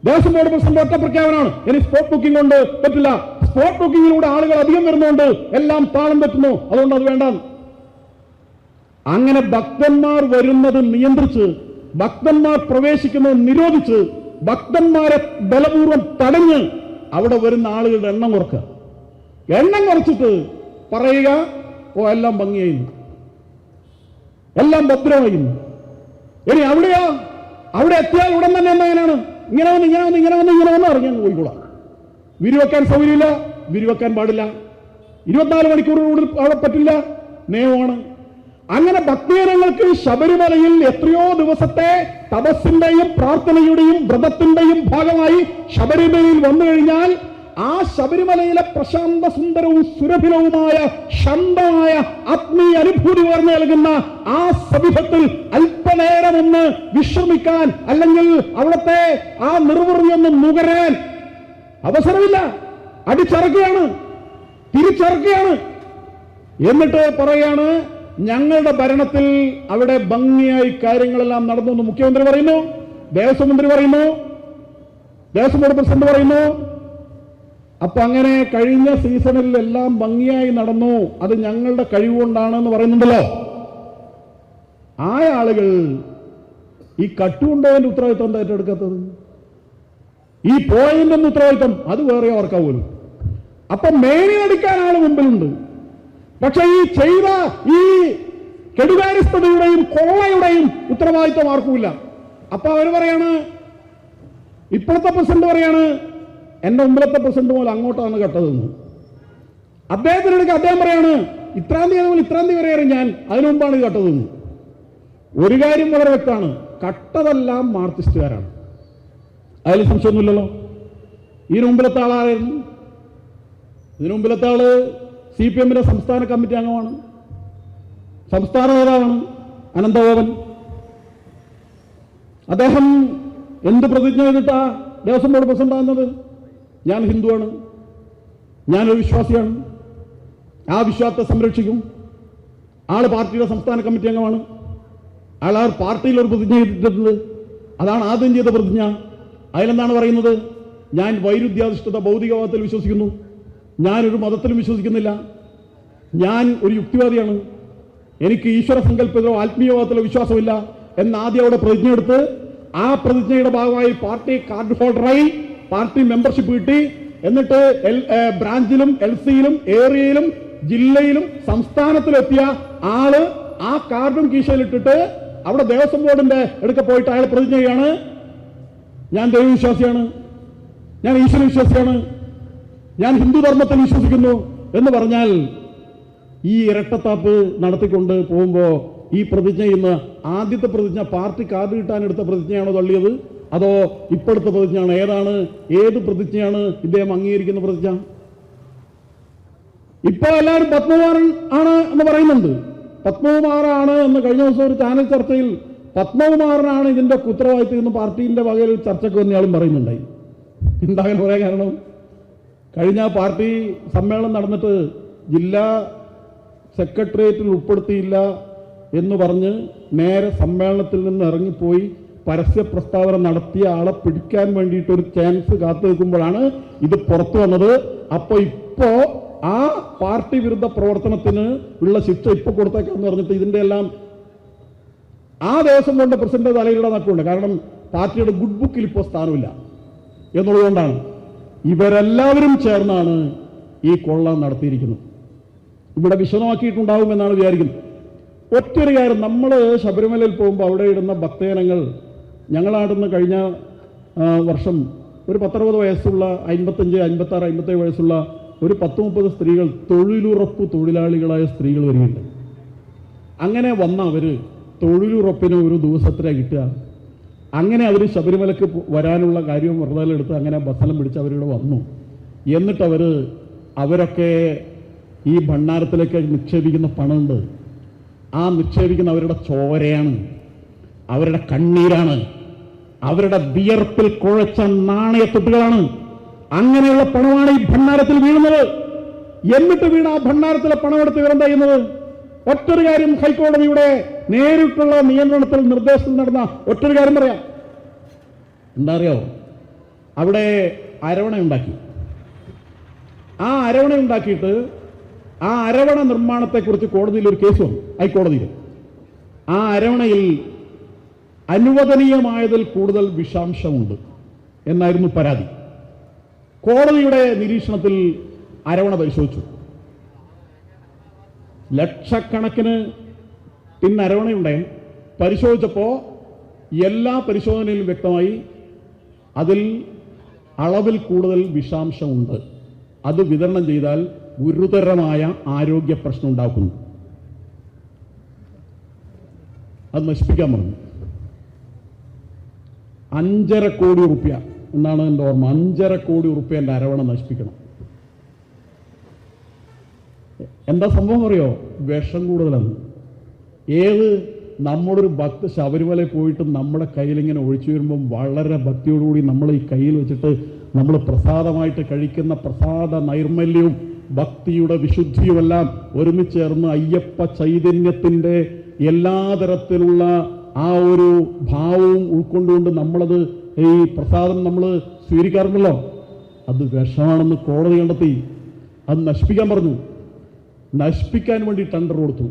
ദേവസ്വം ബോർഡ് പ്രസിഡന്റ് ഒറ്റ പ്രഖ്യാപനമാണ്, ഇനി സ്പോട്ട് ബുക്കിംഗ് കൊണ്ട് പറ്റില്ല, സ്പോട്ട് ബുക്കിങ്ങിലൂടെ ആളുകൾ അധികം വരുന്നുണ്ട്, എല്ലാം താളം തെറ്റുന്നു, അതുകൊണ്ട് അത് വേണ്ട. അങ്ങനെ ഭക്തന്മാർ വരുന്നത് നിയന്ത്രിച്ച്, ഭക്തന്മാർ പ്രവേശിക്കുന്നത് നിരോധിച്ച്, ഭക്തന്മാരെ ബലപൂർവ്വം തടഞ്ഞ് അവിടെ വരുന്ന ആളുകളുടെ എണ്ണം കുറക്കുക. എണ്ണം കുറച്ചിട്ട് പറയുക, ഓ എല്ലാം ഭംഗിയായിരുന്നു, എല്ലാം ഭദ്രമായിരുന്നു. ഇനി അവിടെയോ, അവിടെ എത്തിയാൽ ഉടൻ തന്നെ എന്താണ്, ഇങ്ങനെ വന്ന് അറിഞ്ഞാൽ പോയിക്കൂടാ. വിരിവെക്കാൻ സൗകര്യമില്ല, വിരിവെക്കാൻ പാടില്ല, 24 മണിക്കൂറിനുള്ളിൽ അവിടെ പറ്റില്ല, നിയമമാണ്. അങ്ങനെ ഭക്തജനങ്ങൾക്ക് ശബരിമലയിൽ എത്രയോ ദിവസത്തെ തപസ്സിന്റെയും പ്രാർത്ഥനയുടെയും വ്രതത്തിന്റെയും ഭാഗമായി ശബരിമലയിൽ വന്നു കഴിഞ്ഞാൽ ആ ശബരിമലയിലെ പ്രശാന്ത സുന്ദരവും സുരഭിലവുമായ ശാന്തമായ ആത്മീയ അനുഭൂതി പകർന്നു നൽകുന്ന ആ സവിധത്തിൽ അല്പനേരം ഒന്ന് വിശ്രമിക്കാൻ, അല്ലെങ്കിൽ അവിടുത്തെ ആ നിർവൃതിയൊന്ന് നുകരാൻ അവസരമില്ല. അടിച്ചിറക്കുകയാണ്, തിരിച്ചിറക്കുകയാണ്. എന്നിട്ട് പറയാണ്, ഞങ്ങളുടെ ഭരണത്തിൽ അവിടെ ഭംഗിയായി കാര്യങ്ങളെല്ലാം നടന്നു എന്ന് മുഖ്യമന്ത്രി പറയുന്നു, ദേവസ്വം മന്ത്രി പറയുന്നു, ദേവസ്വം ബോർഡ് പ്രസിഡന്റ് പറയുന്നു. അപ്പൊ അങ്ങനെ കഴിഞ്ഞ സീസണിൽ എല്ലാം ഭംഗിയായി നടന്നു, അത് ഞങ്ങളുടെ കഴിവുകൊണ്ടാണെന്ന് പറയുന്നുണ്ടല്ലോ. ആ ആളുകൾ ഈ കട്ടുകൊണ്ടതിന്റെ ഉത്തരവാദിത്വം എന്താ ഏറ്റെടുക്കാത്തത്? ഈ പോയിന്റിന്റെ ഉത്തരവാദിത്വം അത് വേറെ ഓർക്കാ പോലും. അപ്പൊ മേനി നടിക്കാൻ ആള് മുമ്പിലുണ്ട്. പക്ഷെ ഈ ചെയ്ത ഈ കെടുകാര്യസ്ഥതയുടെയും കൊള്ളയുടെയും ഉത്തരവാദിത്വം ആർക്കുമില്ല. അപ്പൊ അവര് പറയാണ്, ഇപ്പോഴത്തെ പ്രസിഡന്റ് പറയാണ്, എന്റെ മുമ്പിലത്തെ പ്രസിഡന്റ് പോലെ അങ്ങോട്ടാണ് കട്ടതെന്ന്. അദ്ദേഹത്തിനിടയ്ക്ക് അദ്ദേഹം പറയാണ്, ഇത്രാം തീയതി മുതൽ ഇത്രാം തീയതി വരെയാണ് ഞാൻ, അതിനു മുമ്പാണ് കട്ടതെന്ന്. ഒരു കാര്യം വളരെ വ്യക്തമാണ്, കട്ടതെല്ലാം മാർക്സിസ്റ്റുകാരാണ്, അതിൽ സംശയമൊന്നുമില്ലല്ലോ. ഇതിനു മുമ്പിലത്തെ ആളായിരുന്നു, ഇതിനു മുമ്പിലത്തെ ആള് CPM-ന്റെ സംസ്ഥാന കമ്മിറ്റി അംഗമാണ്, സംസ്ഥാന നേതാവാണ് അനന്തഗോപൻ. അദ്ദേഹം എന്ത് പ്രതിജ്ഞ ചെയ്തിട്ടാ ദേവസ്വം ബോർഡ് പ്രസിഡന്റ് ആകുന്നത്? ഞാൻ ഹിന്ദുവാണ്, ഞാനൊരു വിശ്വാസിയാണ്, ആ വിശ്വാസത്തെ സംരക്ഷിക്കും. ആള് പാർട്ടിയുടെ സംസ്ഥാന കമ്മിറ്റി അംഗമാണ്. അയാൾ ആ പാർട്ടിയിൽ ഒരു പ്രതിജ്ഞ ചെയ്തിട്ടുണ്ട്, അതാണ് ആദ്യം ചെയ്ത പ്രതിജ്ഞ. അതിലെന്താണ് പറയുന്നത്? ഞാൻ വൈരുദ്ധ്യാധിഷ്ഠിത ഭൗതികവാദത്തിൽ വിശ്വസിക്കുന്നു, ഞാനൊരു മതത്തിലും വിശ്വസിക്കുന്നില്ല, ഞാൻ ഒരു യുക്തിവാദിയാണ്, എനിക്ക് ഈശ്വര സങ്കല്പത്തിലോ ആത്മീയവാദത്തിലോ വിശ്വാസമില്ല എന്ന് ആദ്യം അവിടെ പ്രതിജ്ഞ എടുത്ത്, ആ പ്രതിജ്ഞയുടെ ഭാഗമായി പാർട്ടി കാർഡ് ഹോൾഡറായി, പാർട്ടി മെമ്പർഷിപ്പ് കിട്ടി. എന്നിട്ട് ബ്രാഞ്ചിലും LC-യിലും ഏരിയയിലും ജില്ലയിലും സംസ്ഥാനത്തിലെത്തിയ ആള് ആ കാർഡും കീശയിലിട്ടിട്ട് അവിടെ ദേവസ്വം ബോർഡിന്റെ എടുക്ക പോയിട്ട് അയാൾ പ്രതിജ്ഞ ചെയ്യാണ്, ഞാൻ ദൈവവിശ്വാസിയാണ്, ഞാൻ ഈശ്വര വിശ്വാസിയാണ്, ഞാൻ ഹിന്ദു ധർമ്മത്തിൽ വിശ്വസിക്കുന്നു എന്ന് പറഞ്ഞാൽ ഈ ഇരട്ടത്താപ്പ് നടത്തിക്കൊണ്ട് പോകുമ്പോ ഈ പ്രതിജ്ഞ ഇന്ന് ആദ്യത്തെ പ്രതിജ്ഞ പാർട്ടി കാർഡ് കിട്ടാനെടുത്ത പ്രതിജ്ഞയാണോ തള്ളിയത്, അതോ ഇപ്പോഴത്തെ പ്രതിജ്ഞയാണ്? ഏത് പ്രതിജ്ഞയാണ് ഇദ്ദേഹം അംഗീകരിക്കുന്ന പ്രതിജ്ഞ? ഇപ്പൊ എല്ലാവരും പത്മകുമാരൻ ആണ് എന്ന് പറയുന്നുണ്ട്. പത്മകുമാറാണ് എന്ന് കഴിഞ്ഞ ദിവസം ഒരു ചാനൽ ചർച്ചയിൽ പത്മകുമാറിനാണ് ഇതിന്റെ ഉത്തരവാദിത്വം എന്ന് പാർട്ടിന്റെ വകയിൽ ചർച്ചയ്ക്ക് വന്നയാളും പറയുന്നുണ്ടായി. എന്തായാലും പറയാൻ കാരണം, കഴിഞ്ഞ പാർട്ടി സമ്മേളനം നടന്നിട്ട് ജില്ലാ സെക്രട്ടേറിയറ്റിൽ ഉൾപ്പെടുത്തിയില്ല എന്ന് പറഞ്ഞ് നേരെ സമ്മേളനത്തിൽ നിന്ന് ഇറങ്ങിപ്പോയി പരസ്യ പ്രസ്താവന നടത്തിയ ആളെ പിടിക്കാൻ വേണ്ടിയിട്ട് ഒരു ചാൻസ് കാത്തു നിൽക്കുമ്പോഴാണ് ഇത് പുറത്തു വന്നത്. അപ്പൊ ഇപ്പോ ആ പാർട്ടി വിരുദ്ധ പ്രവർത്തനത്തിന് ഉള്ള ശിക്ഷ ഇപ്പൊ കൊടുത്തേക്കാന്ന് പറഞ്ഞിട്ട് ഇതിന്റെ എല്ലാം ആ ദേവസ്വം കൊണ്ട് പ്രസിഡന്റ് തലയിലിടാൻ നടക്കുന്നുണ്ട്. കാരണം പാർട്ടിയുടെ ഗുഡ് ബുക്കിൽ ഇപ്പോൾ സ്ഥാനമില്ല എന്നുള്ളതുകൊണ്ടാണ്. ഇവരെല്ലാവരും ചേർന്നാണ് ഈ കൊള്ള നടത്തിയിരിക്കുന്നത്. ഇവിടെ വിശദമാക്കിയിട്ടുണ്ടാവുമെന്നാണ് വിചാരിക്കുന്നത്. ഒറ്റൊരു കാര്യം, നമ്മൾ ശബരിമലയിൽ പോകുമ്പോൾ അവിടെ ഇടുന്ന ഭക്തജനങ്ങൾ, ഞങ്ങളാടുന്ന കഴിഞ്ഞ വർഷം ഒരു 10-60 വയസ്സുള്ള 55, 56, 57 വയസ്സുള്ള ഒരു 10-30 സ്ത്രീകൾ, തൊഴിലുറപ്പ് തൊഴിലാളികളായ സ്ത്രീകൾ വരികയുണ്ട്. അങ്ങനെ വന്ന അവർ തൊഴിലുറപ്പിന് ഒരു ദിവസത്തിലാണ് കിട്ടുക. അങ്ങനെ അവർ ശബരിമലക്ക് വരാനുള്ള കാര്യവും വെറുതെ അങ്ങനെ ബസ്സെല്ലാം പിടിച്ച് അവരിവിടെ വന്നു. എന്നിട്ട് അവരൊക്കെ ഈ ഭണ്ഡാരത്തിലേക്ക് നിക്ഷേപിക്കുന്ന പണമുണ്ട്, ആ നിക്ഷേപിക്കുന്ന അവരുടെ ചോരയാണ്. അവരുടെ കണ്ണീരാണ്, അവരുടെ വിയർപ്പിൽ കുഴച്ച നാണയത്തുട്ടുകളാണ്. അങ്ങനെയുള്ള പണമാണ് ഈ ഭണ്ഡാരത്തിൽ വീഴുന്നത്. എന്നിട്ട് വീണ ആ ഭണ്ഡാരത്തിലെ പണമെടുത്ത് ഇവരെന്താ ചെയ്യുന്നത്? ഒറ്റൊരു കാര്യം, ഹൈക്കോടതിയുടെ നേരിട്ടുള്ള നിയന്ത്രണത്തിൽ നിർദ്ദേശത്തിൽ നടന്ന ഒറ്റൊരു കാര്യം പറയാം. എന്താ അറിയോ? അവിടെ അരവണ ഉണ്ടാക്കി. ആ അരവണ ഉണ്ടാക്കിയിട്ട് ആ അരവണ നിർമ്മാണത്തെക്കുറിച്ച് കോടതിയിൽ ഒരു കേസ് വന്നു, ഹൈക്കോടതിയിൽ. ആ അരവണയിൽ അനുവദനീയമായതിൽ കൂടുതൽ വിഷാംശമുണ്ട് എന്നായിരുന്നു പരാതി. കോടതിയുടെ നിരീക്ഷണത്തിൽ അരവണ പരിശോധിച്ചു. ലക്ഷക്കണക്കിന് അരവണയുണ്ടേ. പരിശോധിച്ചപ്പോൾ എല്ലാ പരിശോധനയിലും വ്യക്തമായി അതിൽ അളവിൽ കൂടുതൽ വിഷാംശമുണ്ട്. അത് വിതരണം ചെയ്താൽ ഗുരുതരമായ ആരോഗ്യ പ്രശ്നം ഉണ്ടാക്കുന്നു. അത് നശിപ്പിക്കാൻ പറഞ്ഞു. 5.5 കോടി റുപ്യ എന്നാണ് എൻ്റെ ഓർമ്മ. 5.5 കോടി റുപ്യൻ്റെ അരവണ നശിപ്പിക്കണം. എന്താ സംഭവം അറിയോ? വിഷം കൂടുതലാണ്. ഏത് നമ്മുടെ ഒരു ഭക്ത ശബരിമലയിൽ പോയിട്ട് നമ്മുടെ കയ്യിലിങ്ങനെ ഒഴിച്ചു വരുമ്പം വളരെ ഭക്തിയോടുകൂടി നമ്മൾ ഈ കയ്യിൽ വെച്ചിട്ട് നമ്മൾ പ്രസാദമായിട്ട് കഴിക്കുന്ന പ്രസാദ നൈർമല്യവും ഭക്തിയുടെ വിശുദ്ധിയുമെല്ലാം ഒരുമിച്ച് ചേർന്ന് അയ്യപ്പ ചൈതന്യത്തിൻ്റെ എല്ലാ തരത്തിലുള്ള ആ ഒരു ഭാവവും ഉൾക്കൊണ്ടുകൊണ്ട് നമ്മളത് ഈ പ്രസാദം നമ്മൾ സ്വീകരിക്കാറുണ്ടല്ലോ. അത് വിഷമാണെന്ന് കോടതി കണ്ടെത്തി. അത് നശിപ്പിക്കാൻ പറഞ്ഞു. നശിപ്പിക്കാൻ വേണ്ടി ടെൻഡർ കൊടുത്തു.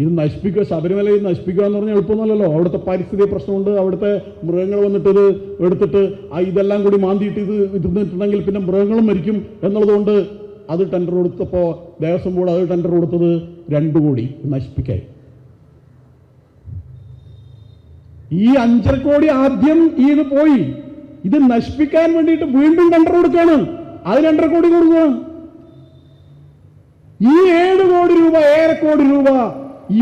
ഇത് നശിപ്പിക്കുക, ശബരിമലയിൽ നശിപ്പിക്കുക എന്ന് പറഞ്ഞാൽ എളുപ്പമൊന്നുമല്ലല്ലോ. അവിടുത്തെ പരിസ്ഥിതി പ്രശ്നമുണ്ട്. അവിടുത്തെ മൃഗങ്ങൾ വന്നിട്ട് ഇത് എടുത്തിട്ട് ഇതെല്ലാം കൂടി മാന്തിയിട്ട് ഇത് ഇരുന്നിട്ടുണ്ടെങ്കിൽ പിന്നെ മൃഗങ്ങളും മരിക്കും എന്നുള്ളതുകൊണ്ട് അത് ടെൻഡർ കൊടുത്തപ്പോൾ ദേവസ്വം ബോർഡ് അത് ടെൻഡർ കൊടുത്തത് 2 കോടി നശിപ്പിക്കാൻ. ഈ 5.5 കോടി ആദ്യം ഇത് പോയി. ഇത് നശിപ്പിക്കാൻ വേണ്ടിയിട്ട് വീണ്ടും ടെൻഡർ കൊടുക്കുകയാണ്. അത് 2.5 കോടി കൊടുക്കുകയാണ്. ഈ 7 കോടി രൂപ, 7 കോടി രൂപ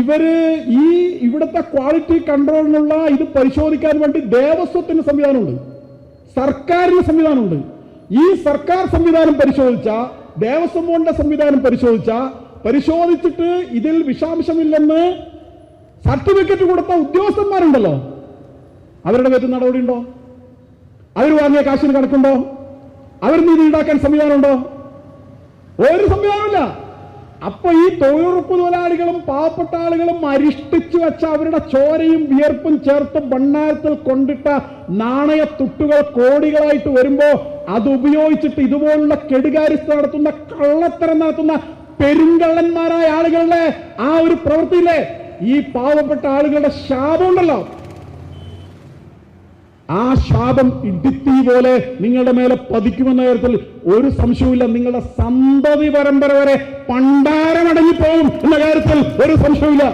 ഇവര് ഈ ഇവിടുത്തെ ക്വാളിറ്റി കൺട്രോളിനുള്ള ഇത് പരിശോധിക്കാൻ വേണ്ടി ദേവസ്വത്തിന് സംവിധാനമുണ്ട്, സർക്കാരിന് സംവിധാനമുണ്ട്. ഈ സർക്കാർ സംവിധാനം പരിശോധിച്ച, ദേവസ്വം ബോർഡിന്റെ സംവിധാനം പരിശോധിച്ചിട്ട് ഇതിൽ വിഷാംശമില്ലെന്ന് സർട്ടിഫിക്കറ്റ് കൊടുത്ത ഉദ്യോഗസ്ഥന്മാരുണ്ടല്ലോ, അവരുടെ പേരിൽ നടപടിയുണ്ടോ? അവർ വാങ്ങിയ കാശിന് കണക്കുണ്ടോ? അവർ നീതി ഈടാക്കാൻ സംവിധാനമുണ്ടോ? ഒരു സംവിധാനമില്ല. അപ്പൊ ഈ തൊഴിലുറപ്പ് തൊഴിലാളികളും പാവപ്പെട്ട ആളുകളും അരിഷ്ടിച്ചു വെച്ച അവരുടെ ചോരയും വിയർപ്പും ചേർത്ത് ഭണ്ഡാരത്തിൽ കൊണ്ടിട്ട നാണയത്തുട്ടുകൾ കോടികളായിട്ട് വരുമ്പോ അത് ഉപയോഗിച്ചിട്ട് ഇതുപോലുള്ള കെടുകാര്യസ്ഥ നടത്തുന്ന, കള്ളത്തരം നടത്തുന്ന പെരുങ്കള്ളന്മാരായ ആളുകളുടെ ആ ഒരു പ്രവൃത്തിയില്ലേ, ഈ പാവപ്പെട്ട ആളുകളുടെ ശാപമുണ്ടല്ലോ, ആ ശാപം ഇടിത്തീ പോലെ നിങ്ങളുടെ മേലെ പതിക്കുമെന്ന കാര്യത്തിൽ ഒരു സംശയവുമില്ല. നിങ്ങളുടെ സന്തതി പരമ്പര വരെ പണ്ടാരമടങ്ങിപ്പോകും എന്ന കാര്യത്തിൽ ഒരു സംശയവുമില്ല.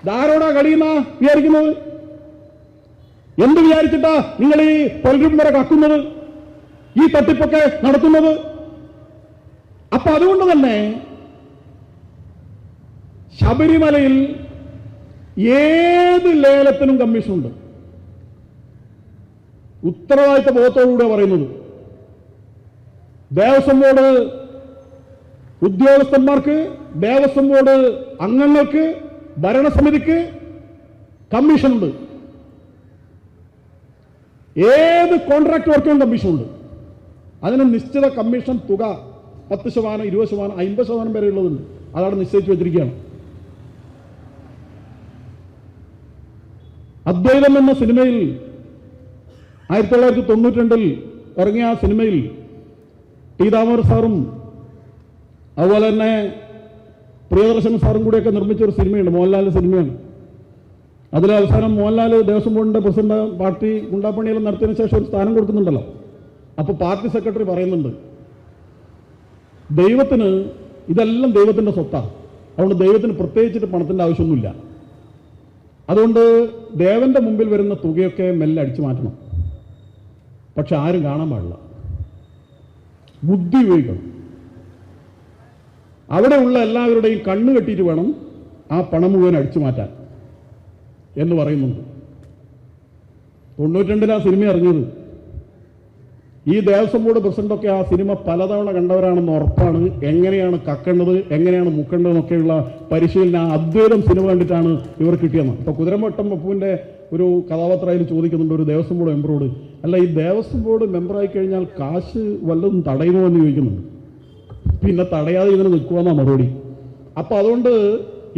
ധാരോടാ കളിയുന്ന വിചാരിക്കുന്നത്? എന്ത് വിചാരിച്ചിട്ടാ നിങ്ങൾ ഈ പലരും വരെ കക്കുന്നത്, ഈ തട്ടിപ്പൊക്കെ നടത്തുന്നത്? അപ്പൊ അതുകൊണ്ട് തന്നെ ശബരിമലയിൽ ഏത് ലേലത്തിനും കമ്മീഷനുണ്ട്. ഉത്തരവാദിത്ത ബോധത്തോടുകൂടെ പറയുന്നത്. ദേവസ്വം ബോർഡ് ഉദ്യോഗസ്ഥന്മാർക്ക്, ദേവസ്വം ബോർഡ് അംഗങ്ങൾക്ക്, ഭരണസമിതിക്ക് കമ്മീഷനുണ്ട്. ഏത് കോൺട്രാക്ട് വർക്കിനും കമ്മീഷനുണ്ട്. അതിന് നിശ്ചിത കമ്മീഷൻ തുക 10%, 20%, 50% വരെ ഉള്ളതുണ്ട്. അതവിടെ നിശ്ചയിച്ചു വെച്ചിരിക്കുകയാണ്. അദ്വൈതം എന്ന സിനിമയിൽ 1992 ഇറങ്ങിയ ആ സിനിമയിൽ ടി ദാമോദർ സാറും അതുപോലെ തന്നെ പ്രിയദർശൻ സാറും കൂടെയൊക്കെ നിർമ്മിച്ച ഒരു സിനിമയുണ്ട്, മോഹൻലാലിന്റെ സിനിമയാണ്. അതിൽ അവസാനം മോഹൻലാൽ ദേവസ്വം ബോർഡിന്റെ പ്രസിഡന്റ് പാർട്ടി ഗുണ്ടാപ്പണിയെല്ലാം നടത്തിയതിനു ശേഷം ഒരു സ്ഥാനം കൊടുക്കുന്നുണ്ടല്ലോ. അപ്പൊ പാർട്ടി സെക്രട്ടറി പറയുന്നുണ്ട്, ദൈവത്തിന് ഇതെല്ലാം ദൈവത്തിന്റെ സ്വത്താണ്, അതുകൊണ്ട് ദൈവത്തിന് പ്രത്യേകിച്ചിട്ട് പണത്തിന്റെ ആവശ്യമൊന്നുമില്ല, അതുകൊണ്ട് ദേവന്റെ മുമ്പിൽ വരുന്ന തുകയൊക്കെ മെല്ലെ അടിച്ചു മാറ്റണം, പക്ഷെ ആരും കാണാൻ പാടില്ല, ബുദ്ധി ഉപയോഗിക്കണം, അവിടെയുള്ള എല്ലാവരുടെയും കണ്ണ് കെട്ടിയിട്ട് വേണം ആ പണം മുഴുവൻ അടിച്ചു മാറ്റാൻ എന്ന് പറയുന്നുണ്ട്. 92 ആ സിനിമ ഇറങ്ങിയത്. ഈ ദേവസ്വം ബോർഡ് പ്രസിഡന്റൊക്കെ ആ സിനിമ പലതവണ കണ്ടവരാണെന്ന് ഉറപ്പാണ്. എങ്ങനെയാണ് കക്കേണ്ടത്, എങ്ങനെയാണ് മുക്കേണ്ടതെന്നൊക്കെയുള്ള പരിശീലനം ആ അദ്വൈതം സിനിമ കണ്ടിട്ടാണ് ഇവർ കിട്ടിയെന്ന്. ഇപ്പൊ കുതിരവട്ടം പപ്പുവിന്റെ ഒരു കഥാപാത്രമായാലും ചോദിക്കുന്നുണ്ട് ഒരു ദേവസ്വം ബോർഡ് മെമ്പറോട്, അല്ല ഈ ദേവസ്വം ബോർഡ് മെമ്പറായി കഴിഞ്ഞാൽ കാശ് വല്ലതും തടയുമോ എന്ന് ചോദിക്കുന്നുണ്ട്. പിന്നെ തടയാതെ ഇതിന് നിൽക്കുമെന്നാ മറുപടി. അപ്പം അതുകൊണ്ട്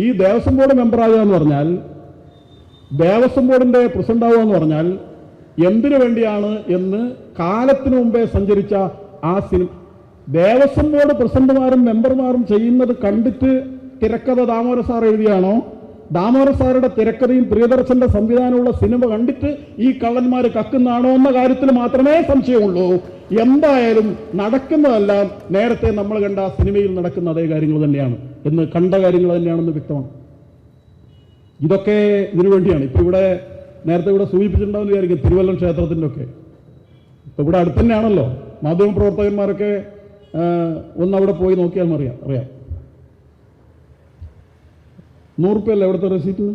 ഈ ദേവസ്വം ബോർഡ് മെമ്പറാകുക എന്ന് പറഞ്ഞാൽ, ദേവസ്വം ബോർഡിൻ്റെ പ്രസിഡന്റ് ആവുക എന്ന് പറഞ്ഞാൽ എന്തിനു വേണ്ടിയാണ് എന്ന് കാലത്തിനു മുമ്പേ സഞ്ചരിച്ച ആ ദേവസ്വം ബോർഡ് പ്രസിഡന്റുമാരും മെമ്പർമാരും ചെയ്യുന്നത് കണ്ടിട്ട് തിരക്കഥ ദാമോദര സാർ എഴുതിയാണോ, ദാമോദര സാറുടെ തിരക്കഥയും പ്രിയദർശന്റെ സംവിധാനമുള്ള സിനിമ കണ്ടിട്ട് ഈ കള്ളന്മാർ കക്കുന്നാണോ എന്ന കാര്യത്തിൽ മാത്രമേ സംശയമുള്ളൂ. എന്തായാലും നടക്കുന്നതെല്ലാം നേരത്തെ നമ്മൾ കണ്ട സിനിമയിൽ നടക്കുന്ന അതേ കാര്യങ്ങൾ തന്നെയാണ് എന്ന്, കണ്ട കാര്യങ്ങൾ തന്നെയാണെന്ന് വ്യക്തമാണ്. ഇതൊക്കെ ഇതിനു വേണ്ടിയാണ്. ഇപ്പൊ ഇവിടെ നേരത്തെ ഇവിടെ സൂചിപ്പിച്ചിട്ടുണ്ടാവുന്ന വിചാരിക്കും തിരുവല്ലം ക്ഷേത്രത്തിൻ്റെ ഒക്കെ. ഇപ്പൊ ഇവിടെ അടുത്ത് തന്നെയാണല്ലോ, മാധ്യമപ്രവർത്തകന്മാരൊക്കെ ഒന്ന് അവിടെ പോയി നോക്കിയാൽ അറിയാം. 100 റുപ്യല്ലേ എവിടുത്തെ റെസീറ്റിന്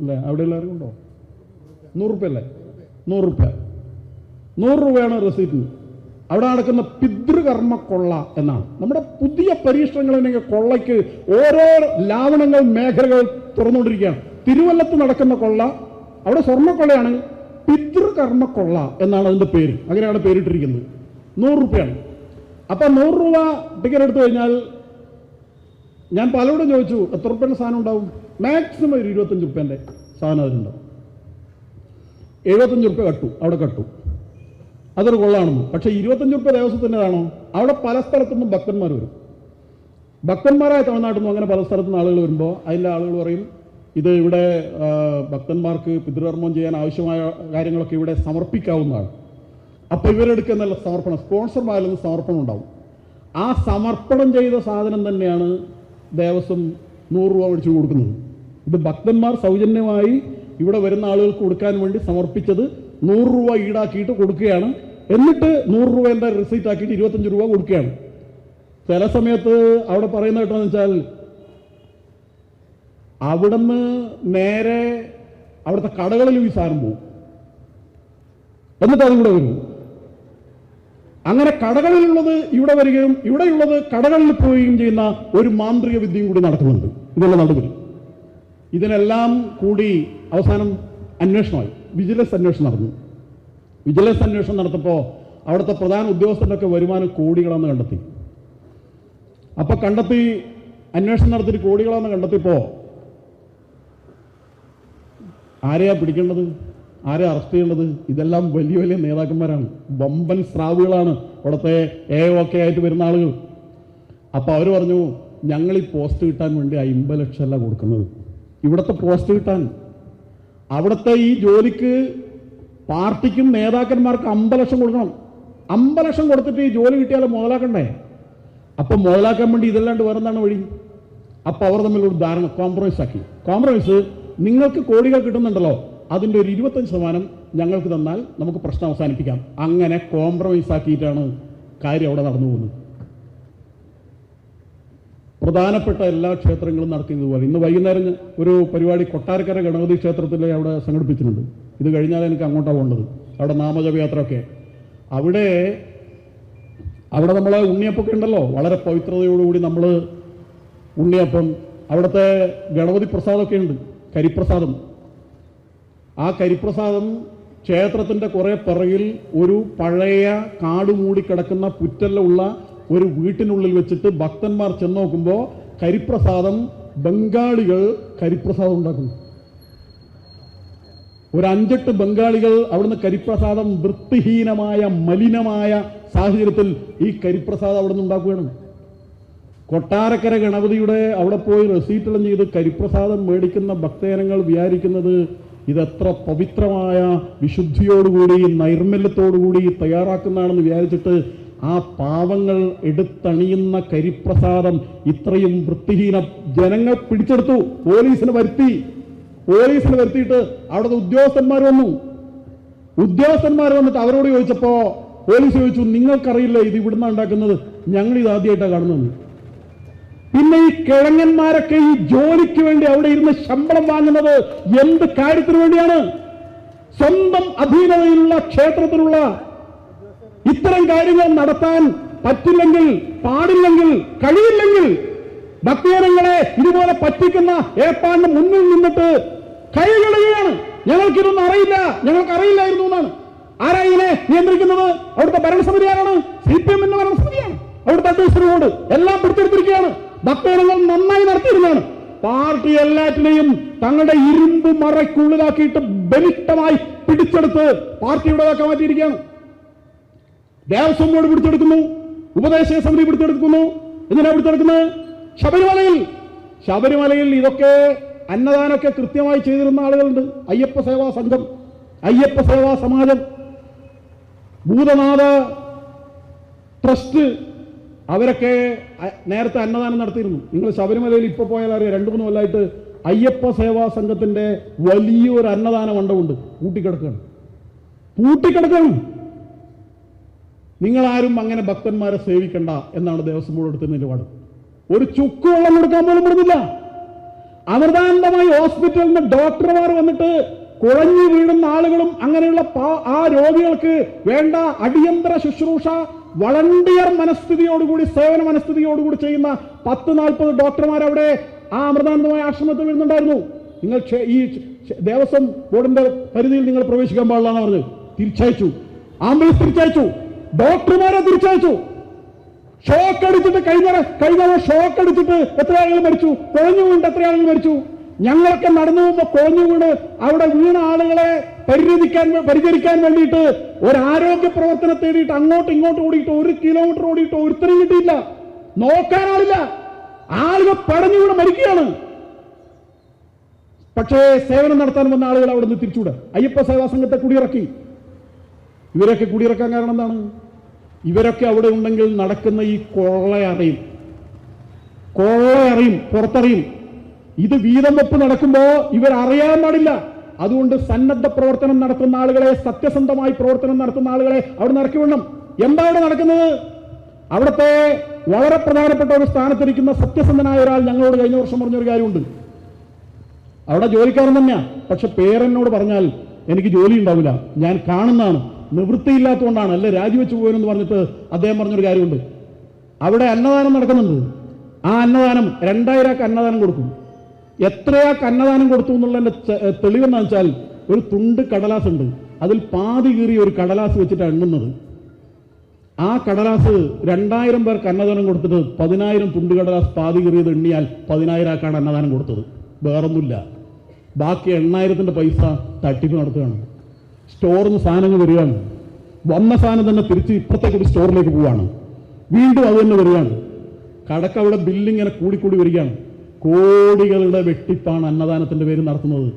അല്ലേ? അവിടെ എല്ലാവരും ഉണ്ടോ? 100 റുപ്യല്ലേ? 100 റുപ്യ, 100 രൂപയാണ് റെസീറ്റിന്. അവിടെ നടക്കുന്ന പിതൃകർമ്മ കൊള്ള എന്നാണ്. നമ്മുടെ പുതിയ പരീക്ഷണങ്ങൾ കൊള്ളയ്ക്ക് ഓരോ ലാവണങ്ങൾ മേഖലകൾ തുറന്നുകൊണ്ടിരിക്കുകയാണ്. തിരുവല്ലത്ത് നടക്കുന്ന കൊള്ള അവിടെ സ്വർണ്ണക്കൊള്ളയാണ്, പിതൃകർമ്മ കൊള്ള എന്നാണ് അതിൻ്റെ പേര്. അങ്ങനെയാണ് പേരിട്ടിരിക്കുന്നത്. 100 റുപ്യാണ്. അപ്പം 100 രൂപ ടിക്കറ്റ് എടുത്തു കഴിഞ്ഞാൽ ഞാൻ പലരോടും ചോദിച്ചു എത്ര റുപ്യൻ്റെ സാധനം ഉണ്ടാവും? മാക്സിമം ഒരു 25 റുപ്യൻ്റെ സാധനം അതിലുണ്ടാവും. 75 റുപ്യ അവിടെ കട്ടു. അതൊരു കൊള്ളാണെന്ന്. പക്ഷേ 25 റുപ്യ ദേവസ്വത്തിൻ്റെതാണോ? അവിടെ പല സ്ഥലത്തുനിന്നും ഭക്തന്മാർ വരും. ഭക്തന്മാരായ തമിഴ്നാട്ടിൽ നിന്നും അങ്ങനെ പല സ്ഥലത്തുനിന്ന് ആളുകൾ വരുമ്പോൾ അതിൻ്റെ ആളുകൾ പറയും ഇത് ഇവിടെ ഭക്തന്മാർക്ക് പിതൃകർമ്മം ചെയ്യാൻ ആവശ്യമായ കാര്യങ്ങളൊക്കെ ഇവിടെ സമർപ്പിക്കാവുന്നതാണ്. അപ്പോൾ ഇവരെടുക്കുന്നല്ല സമർപ്പണം, സ്പോൺസർമാരിൽ നിന്ന് സമർപ്പണം ഉണ്ടാവും. ആ സമർപ്പണം ചെയ്ത സാധനം തന്നെയാണ് ദേവസ്വം 100 രൂപ മേടിച്ചു കൊടുക്കുന്നത്. ഇത് ഭക്തന്മാർ സൗജന്യമായി ഇവിടെ വരുന്ന ആളുകൾക്ക് കൊടുക്കാൻ വേണ്ടി സമർപ്പിച്ചത് 100 രൂപ ഈടാക്കിയിട്ട് കൊടുക്കുകയാണ്. എന്നിട്ട് 100 രൂപേൻ്റെ റിസീറ്റ് ആക്കിയിട്ട് 25 രൂപ കൊടുക്കുകയാണ്. ചില സമയത്ത് അവിടെ പറയുന്നത് കേട്ടോന്ന് വെച്ചാൽ അവിടുന്ന് നേരെ അവിടുത്തെ കടകളിൽ ഈ സാധനം പോകും, എന്നിട്ട് അതും കൂടെ വരും. അങ്ങനെ കടകളിലുള്ളത് ഇവിടെ വരികയും ഇവിടെയുള്ളത് കടകളിൽ പോവുകയും ചെയ്യുന്ന ഒരു മാന്ത്രിക വിദ്യയും കൂടി നടക്കുന്നുണ്ട് ഇതിനുള്ള നടുവിൽ. ഇതിനെല്ലാം കൂടി അവസാനം അന്വേഷണമായി, വിജിലൻസ് അന്വേഷണം നടന്നു. വിജിലൻസ് അന്വേഷണം നടത്തപ്പോൾ അവിടുത്തെ പ്രധാന ഉദ്യോഗസ്ഥരുടെ ഒക്കെ വരുമാനം കോടികളാണെന്ന് കണ്ടെത്തി. അപ്പൊ അന്വേഷണം നടത്തിയിട്ട് കോടികളാണെന്ന് കണ്ടെത്തിയപ്പോൾ ആരെയാ പിടിക്കേണ്ടത്, ആരെ അറസ്റ്റ് ചെയ്യേണ്ടത്? ഇതെല്ലാം വലിയ വലിയ നേതാക്കന്മാരാണ്, വമ്പൻ സ്രാവുകളാണ്, അവിടുത്തെ ഒക്കെ ആയിട്ട് വരുന്ന ആളുകൾ. അപ്പോൾ അവർ പറഞ്ഞു ഞങ്ങൾ ഈ പോസ്റ്റ് കിട്ടാൻ വേണ്ടി 50 ലക്ഷമല്ല കൊടുക്കുന്നത്. ഇവിടുത്തെ പോസ്റ്റ് കിട്ടാൻ, അവിടുത്തെ ഈ ജോലിക്ക് പാർട്ടിക്കും നേതാക്കന്മാർക്ക് 50 ലക്ഷം കൊടുക്കണം. 50 ലക്ഷം കൊടുത്തിട്ട് ഈ ജോലി കിട്ടിയാലും മുതലാക്കണ്ടേ? അപ്പം മുതലാക്കാൻ വേണ്ടി ഇതല്ലാണ്ട് വേറെന്താണ് വഴി? അപ്പോൾ അവർ തമ്മിലൊരു ധാരണ, കോംപ്രമൈസ് ആക്കി. കോംപ്രമൈസ്, നിങ്ങൾക്ക് കോടികൾ കിട്ടുന്നുണ്ടല്ലോ, അതിൻ്റെ ഒരു 25% ഞങ്ങൾക്ക് തന്നാൽ നമുക്ക് പ്രശ്നം അവസാനിപ്പിക്കാം. അങ്ങനെ കോംപ്രമൈസ് ആക്കിയിട്ടാണ് കാര്യം അവിടെ നടന്നു പോകുന്നത്. പ്രധാനപ്പെട്ട എല്ലാ ക്ഷേത്രങ്ങളും നടക്കുന്നതുപോലെ ഇന്ന് വൈകുന്നേരം ഒരു പരിപാടി കൊട്ടാരക്കര ഗണപതി ക്ഷേത്രത്തിൽ അവിടെ സംഘടിപ്പിച്ചിട്ടുണ്ട്. ഇത് കഴിഞ്ഞാൽ എനിക്ക് അങ്ങോട്ടാണ് പോകേണ്ടത്, അവിടെ നാമജപയാത്ര ഒക്കെ. അവിടെ നമ്മൾ ഉണ്ണിയപ്പൊക്കെ ഉണ്ടല്ലോ, വളരെ പവിത്രതയോടുകൂടി നമ്മൾ ഉണ്ണിയപ്പം, അവിടുത്തെ ഗണപതി പ്രസാദമൊക്കെ ഉണ്ട്, കരിപ്രസാദം. ആ കരിപ്രസാദം ക്ഷേത്രത്തിൻ്റെ കുറേ പിറകിൽ ഒരു പഴയ കാട് മൂടിക്കിടക്കുന്ന പുറ്റെല്ലാം ഒരു വീട്ടിനുള്ളിൽ വെച്ചിട്ട് ഭക്തന്മാർ ചെന്ന് നോക്കുമ്പോൾ കരിപ്രസാദം, ബംഗാളികൾ കരിപ്രസാദം ഉണ്ടാക്കുന്നു. ഒരു 5-8 ബംഗാളികൾ അവിടുന്ന് കരിപ്രസാദം വൃത്തിഹീനമായ മലിനമായ സാഹചര്യത്തിൽ ഈ കരിപ്രസാദം അവിടുന്ന് ഉണ്ടാക്കുകയാണ്. കൊട്ടാരക്കര ഗണപതിയുടെ അവിടെ പോയി റെസീറ്റെല്ലാം ചെയ്ത് കരിപ്രസാദം മേടിക്കുന്ന ഭക്തജനങ്ങൾ വിചാരിക്കുന്നത് ഇതെത്ര പവിത്രമായ വിശുദ്ധിയോടുകൂടി നൈർമല്യത്തോടുകൂടി തയ്യാറാക്കുന്നതാണെന്ന് വിചാരിച്ചിട്ട് ആ പാവങ്ങൾ എടുത്തണിയുന്ന കരിപ്രസാദം ഇത്രയും വൃത്തിഹീന ജനങ്ങൾ പിടിച്ചെടുത്തു. പോലീസിന് വരുത്തിയിട്ട് അവിടുത്തെ ഉദ്യോഗസ്ഥന്മാർ വന്നിട്ട് അവരോട് ചോദിച്ചപ്പോ പോലീസ് ചോദിച്ചു, നിങ്ങൾക്കറിയില്ല ഇത് ഇവിടുന്ന് ഉണ്ടാക്കുന്നത്, ഞങ്ങൾ ഇത് ആദ്യമായിട്ടാണ് കാണുന്നത്. പിന്നെ ഈ കിഴങ്ങന്മാരൊക്കെ ഈ ജോലിക്ക് വേണ്ടി അവിടെ ഇരുന്ന് ശമ്പളം വാങ്ങുന്നത് എന്ത് കാര്യത്തിന് വേണ്ടിയാണ്? സ്വന്തം അധീനതയിലുള്ള ക്ഷേത്രത്തിലുള്ള ഇത്തരം കാര്യങ്ങൾ നടത്താൻ പറ്റില്ലെങ്കിൽ, പാടില്ലെങ്കിൽ, കഴിയില്ലെങ്കിൽ ഭക്തജനങ്ങളെ ഇതുപോലെ പറ്റിക്കുന്ന ഏർപ്പാടിന് മുന്നിൽ നിന്നിട്ട് കൈകളുകയാണ്. ഞങ്ങൾക്കിതൊന്നും അറിയില്ല, ഞങ്ങൾക്കറിയില്ലായിരുന്നു എന്നാണ്. ആരാ ഇതിനെ നിയന്ത്രിക്കുന്നത്? അവിടുത്തെ ഭരണസമിതി ആരാണ്? CPM ഭരണസമിതിയാണ്. അവിടുത്തെ അഡ്വൈസറിയോട് എല്ലാം പിടിച്ചെടുത്തിരിക്കുകയാണ്. ഭക്തജനങ്ങൾ നന്നായി നടത്തിയിരുന്നതാണ്. പാർട്ടി എല്ലാറ്റിനെയും തങ്ങളുടെ ഇരുമ്പ് മറയ്ക്കുള്ളിലാക്കിയിട്ട് ബലിഷ്ടമായി പിടിച്ചെടുത്ത് പാർട്ടിയുടേതൊക്കെ മാറ്റിയിരിക്കുകയാണ്. ദേവസ്വം ബോർഡ് പിടിച്ചെടുക്കുന്നു, ഉപദേശക സമിതി പിടിച്ചെടുക്കുന്നു. എന്തിനാ പിടിച്ചെടുക്കുന്നത്? ശബരിമലയിൽ ഇതൊക്കെ അന്നദാനമൊക്കെ കൃത്യമായി ചെയ്തിരുന്ന ആളുകളുണ്ട്. അയ്യപ്പ സേവാ സംഘം, അയ്യപ്പ സേവാ സമാജം, ഭൂതനാഥ ട്രസ്റ്റ്, അവരൊക്കെ നേരത്തെ അന്നദാനം നടത്തിയിരുന്നു. നിങ്ങൾ ശബരിമലയിൽ ഇപ്പൊ പോയാൽ അറിയാം, 2-3 കൊല്ലമായിട്ട് അയ്യപ്പ സേവാ സംഘത്തിന്റെ വലിയൊരു അന്നദാന മണ്ഡപമുണ്ട്. പൂട്ടിക്കിടക്കുകയാണ്. നിങ്ങളാരും അങ്ങനെ ഭക്തന്മാരെ സേവിക്കണ്ട എന്നാണ് ദേവസ്വം ബോർഡ് എടുത്ത നിലപാട്. ഒരു ചുക്ക് വെള്ളം കൊടുക്കാൻ പോലും പെടുന്നില്ല. അമൃതാനന്ദമായി ഹോസ്പിറ്റലിൽ നിന്ന് ഡോക്ടർമാർ വന്നിട്ട് കുഴഞ്ഞു വീഴുന്ന ആളുകളും അങ്ങനെയുള്ള ആ രോഗികൾക്ക് വേണ്ട അടിയന്തര ശുശ്രൂഷ വളണ്ടിയർ മനസ്ഥിതിയോടുകൂടി, സേവന മനസ്ഥിതിയോടുകൂടി ചെയ്യുന്ന 10-40 ഡോക്ടർമാർ അവിടെ ആ അമൃതാനന്ദമായ ആശ്രമത്തിൽ വരുന്നുണ്ടായിരുന്നു. നിങ്ങൾ ഈ ദേവസ്വം ബോർഡിന്റെ പരിധിയിൽ നിങ്ങൾ പ്രവേശിക്കാൻ പാടില്ല എന്ന് പറഞ്ഞ് തിരിച്ചയച്ചു. ആംബുലൻസ് തിരിച്ചയച്ചു, ഡോക്ടർമാരെ തിരിച്ചയച്ചു. ഷോക്ക് അടിച്ചിട്ട് കഴിഞ്ഞ ഷോക്ക് അടിച്ചിട്ട് എത്ര ആളുകൾ മരിച്ചു? കുഴഞ്ഞു വീണിട്ട് എത്ര ആളുകൾ മരിച്ചു? ഞങ്ങളൊക്കെ നടന്നു പോകുമ്പോൾ കുഴഞ്ഞു വീണ് അവിടെ വീണ ആളുകളെ പരിചരിക്കാൻ വേണ്ടിയിട്ട് ഒരു ആരോഗ്യ പ്രവർത്തനം തേടിയിട്ട് അങ്ങോട്ടും ഇങ്ങോട്ടും ഓടിയിട്ട് 1 കിലോമീറ്റർ ഓടിയിട്ട് ഒരുത്തരം കിട്ടിയില്ല. നോക്കാൻ ആളില്ല. ആളുകൾ പടഞ്ഞു വീണ് മരിക്കുകയാണ്. പക്ഷേ സേവനം നടത്താൻ വന്ന ആളുകൾ അവിടെ നിന്ന് തിരിച്ചുകൂടെ. അയ്യപ്പ സേവാ സംഘത്തെ കുടിയിറക്കി. ഇവരൊക്കെ കുടിയിറക്കാൻ കാരണം എന്താണ്? ഇവരൊക്കെ അവിടെ ഉണ്ടെങ്കിൽ നടക്കുന്ന ഈ കൊള്ളയറിയും, പുറത്തറിയും. ഇത് വീതം വെപ്പ് നടക്കുമ്പോ ഇവരറിയാൻ പാടില്ല. അതുകൊണ്ട് സന്നദ്ധ പ്രവർത്തനം നടത്തുന്ന ആളുകളെ, സത്യസന്ധമായി പ്രവർത്തനം നടത്തുന്ന ആളുകളെ അവിടെ നിന്ന് ഇറക്കി വിടണം. എന്താ അവിടെ നടക്കുന്നത്? അവിടുത്തെ വളരെ പ്രധാനപ്പെട്ട ഒരു സ്ഥാനത്തിരിക്കുന്ന സത്യസന്ധനായ ഒരാൾ ഞങ്ങളോട് കഴിഞ്ഞ വർഷം പറഞ്ഞൊരു കാര്യമുണ്ട്. അവിടെ ജോലിക്കാരൻ തന്നെയാ, പക്ഷെ പേരെന്നോട് പറഞ്ഞാൽ എനിക്ക് ജോലി ഉണ്ടാവില്ല, ഞാൻ കാണുന്നതാണ്, നിവൃത്തിയില്ലാത്തതുകൊണ്ടാണ്, അല്ലെ രാജിവെച്ച് പോയെന്ന് പറഞ്ഞിട്ട് അദ്ദേഹം പറഞ്ഞൊരു കാര്യമുണ്ട്. അവിടെ അന്നദാനം നടക്കുന്നുണ്ട്. ആ അന്നദാനം 2000 അന്നദാനം കൊടുക്കും. എത്രയാൾക്ക് അന്നദാനം കൊടുത്തു എന്നുള്ളതിന്റെ തെളിവെന്ന് വെച്ചാൽ ഒരു തുണ്ട് കടലാസ് ഉണ്ട്, അതിൽ പാതി കീറിയ ഒരു കടലാസ് വെച്ചിട്ട് എണ്ണുന്നത്. ആ കടലാസ് 2000 പേർക്ക് അന്നദാനം കൊടുത്തിട്ട് 10,000 തുണ്ട് കടലാസ് പാതി കീറിയത് എണ്ണിയാൽ 10,000 അന്നദാനം കൊടുത്തത്. വേറൊന്നുമില്ല. ബാക്കി 8,000 പൈസ തട്ടിപ്പ് നടത്തുകയാണ്. സ്റ്റോറിൽ നിന്ന് സാധനങ്ങൾ വരികയാണ്. വന്ന സാധനം തന്നെ തിരിച്ച് ഇപ്പുറത്തേക്ക് ഒരു സ്റ്റോറിലേക്ക് പോവുകയാണ്. വീണ്ടും അത് തന്നെ വരികയാണ്. കടക്ക് അവിടെ ബില്ലിങ്ങനെ കൂടിക്കൂടി വരികയാണ്. കോടികളുടെ വെട്ടിപ്പാണ് അന്നദാനത്തിന്റെ പേര് നടത്തുന്നത്.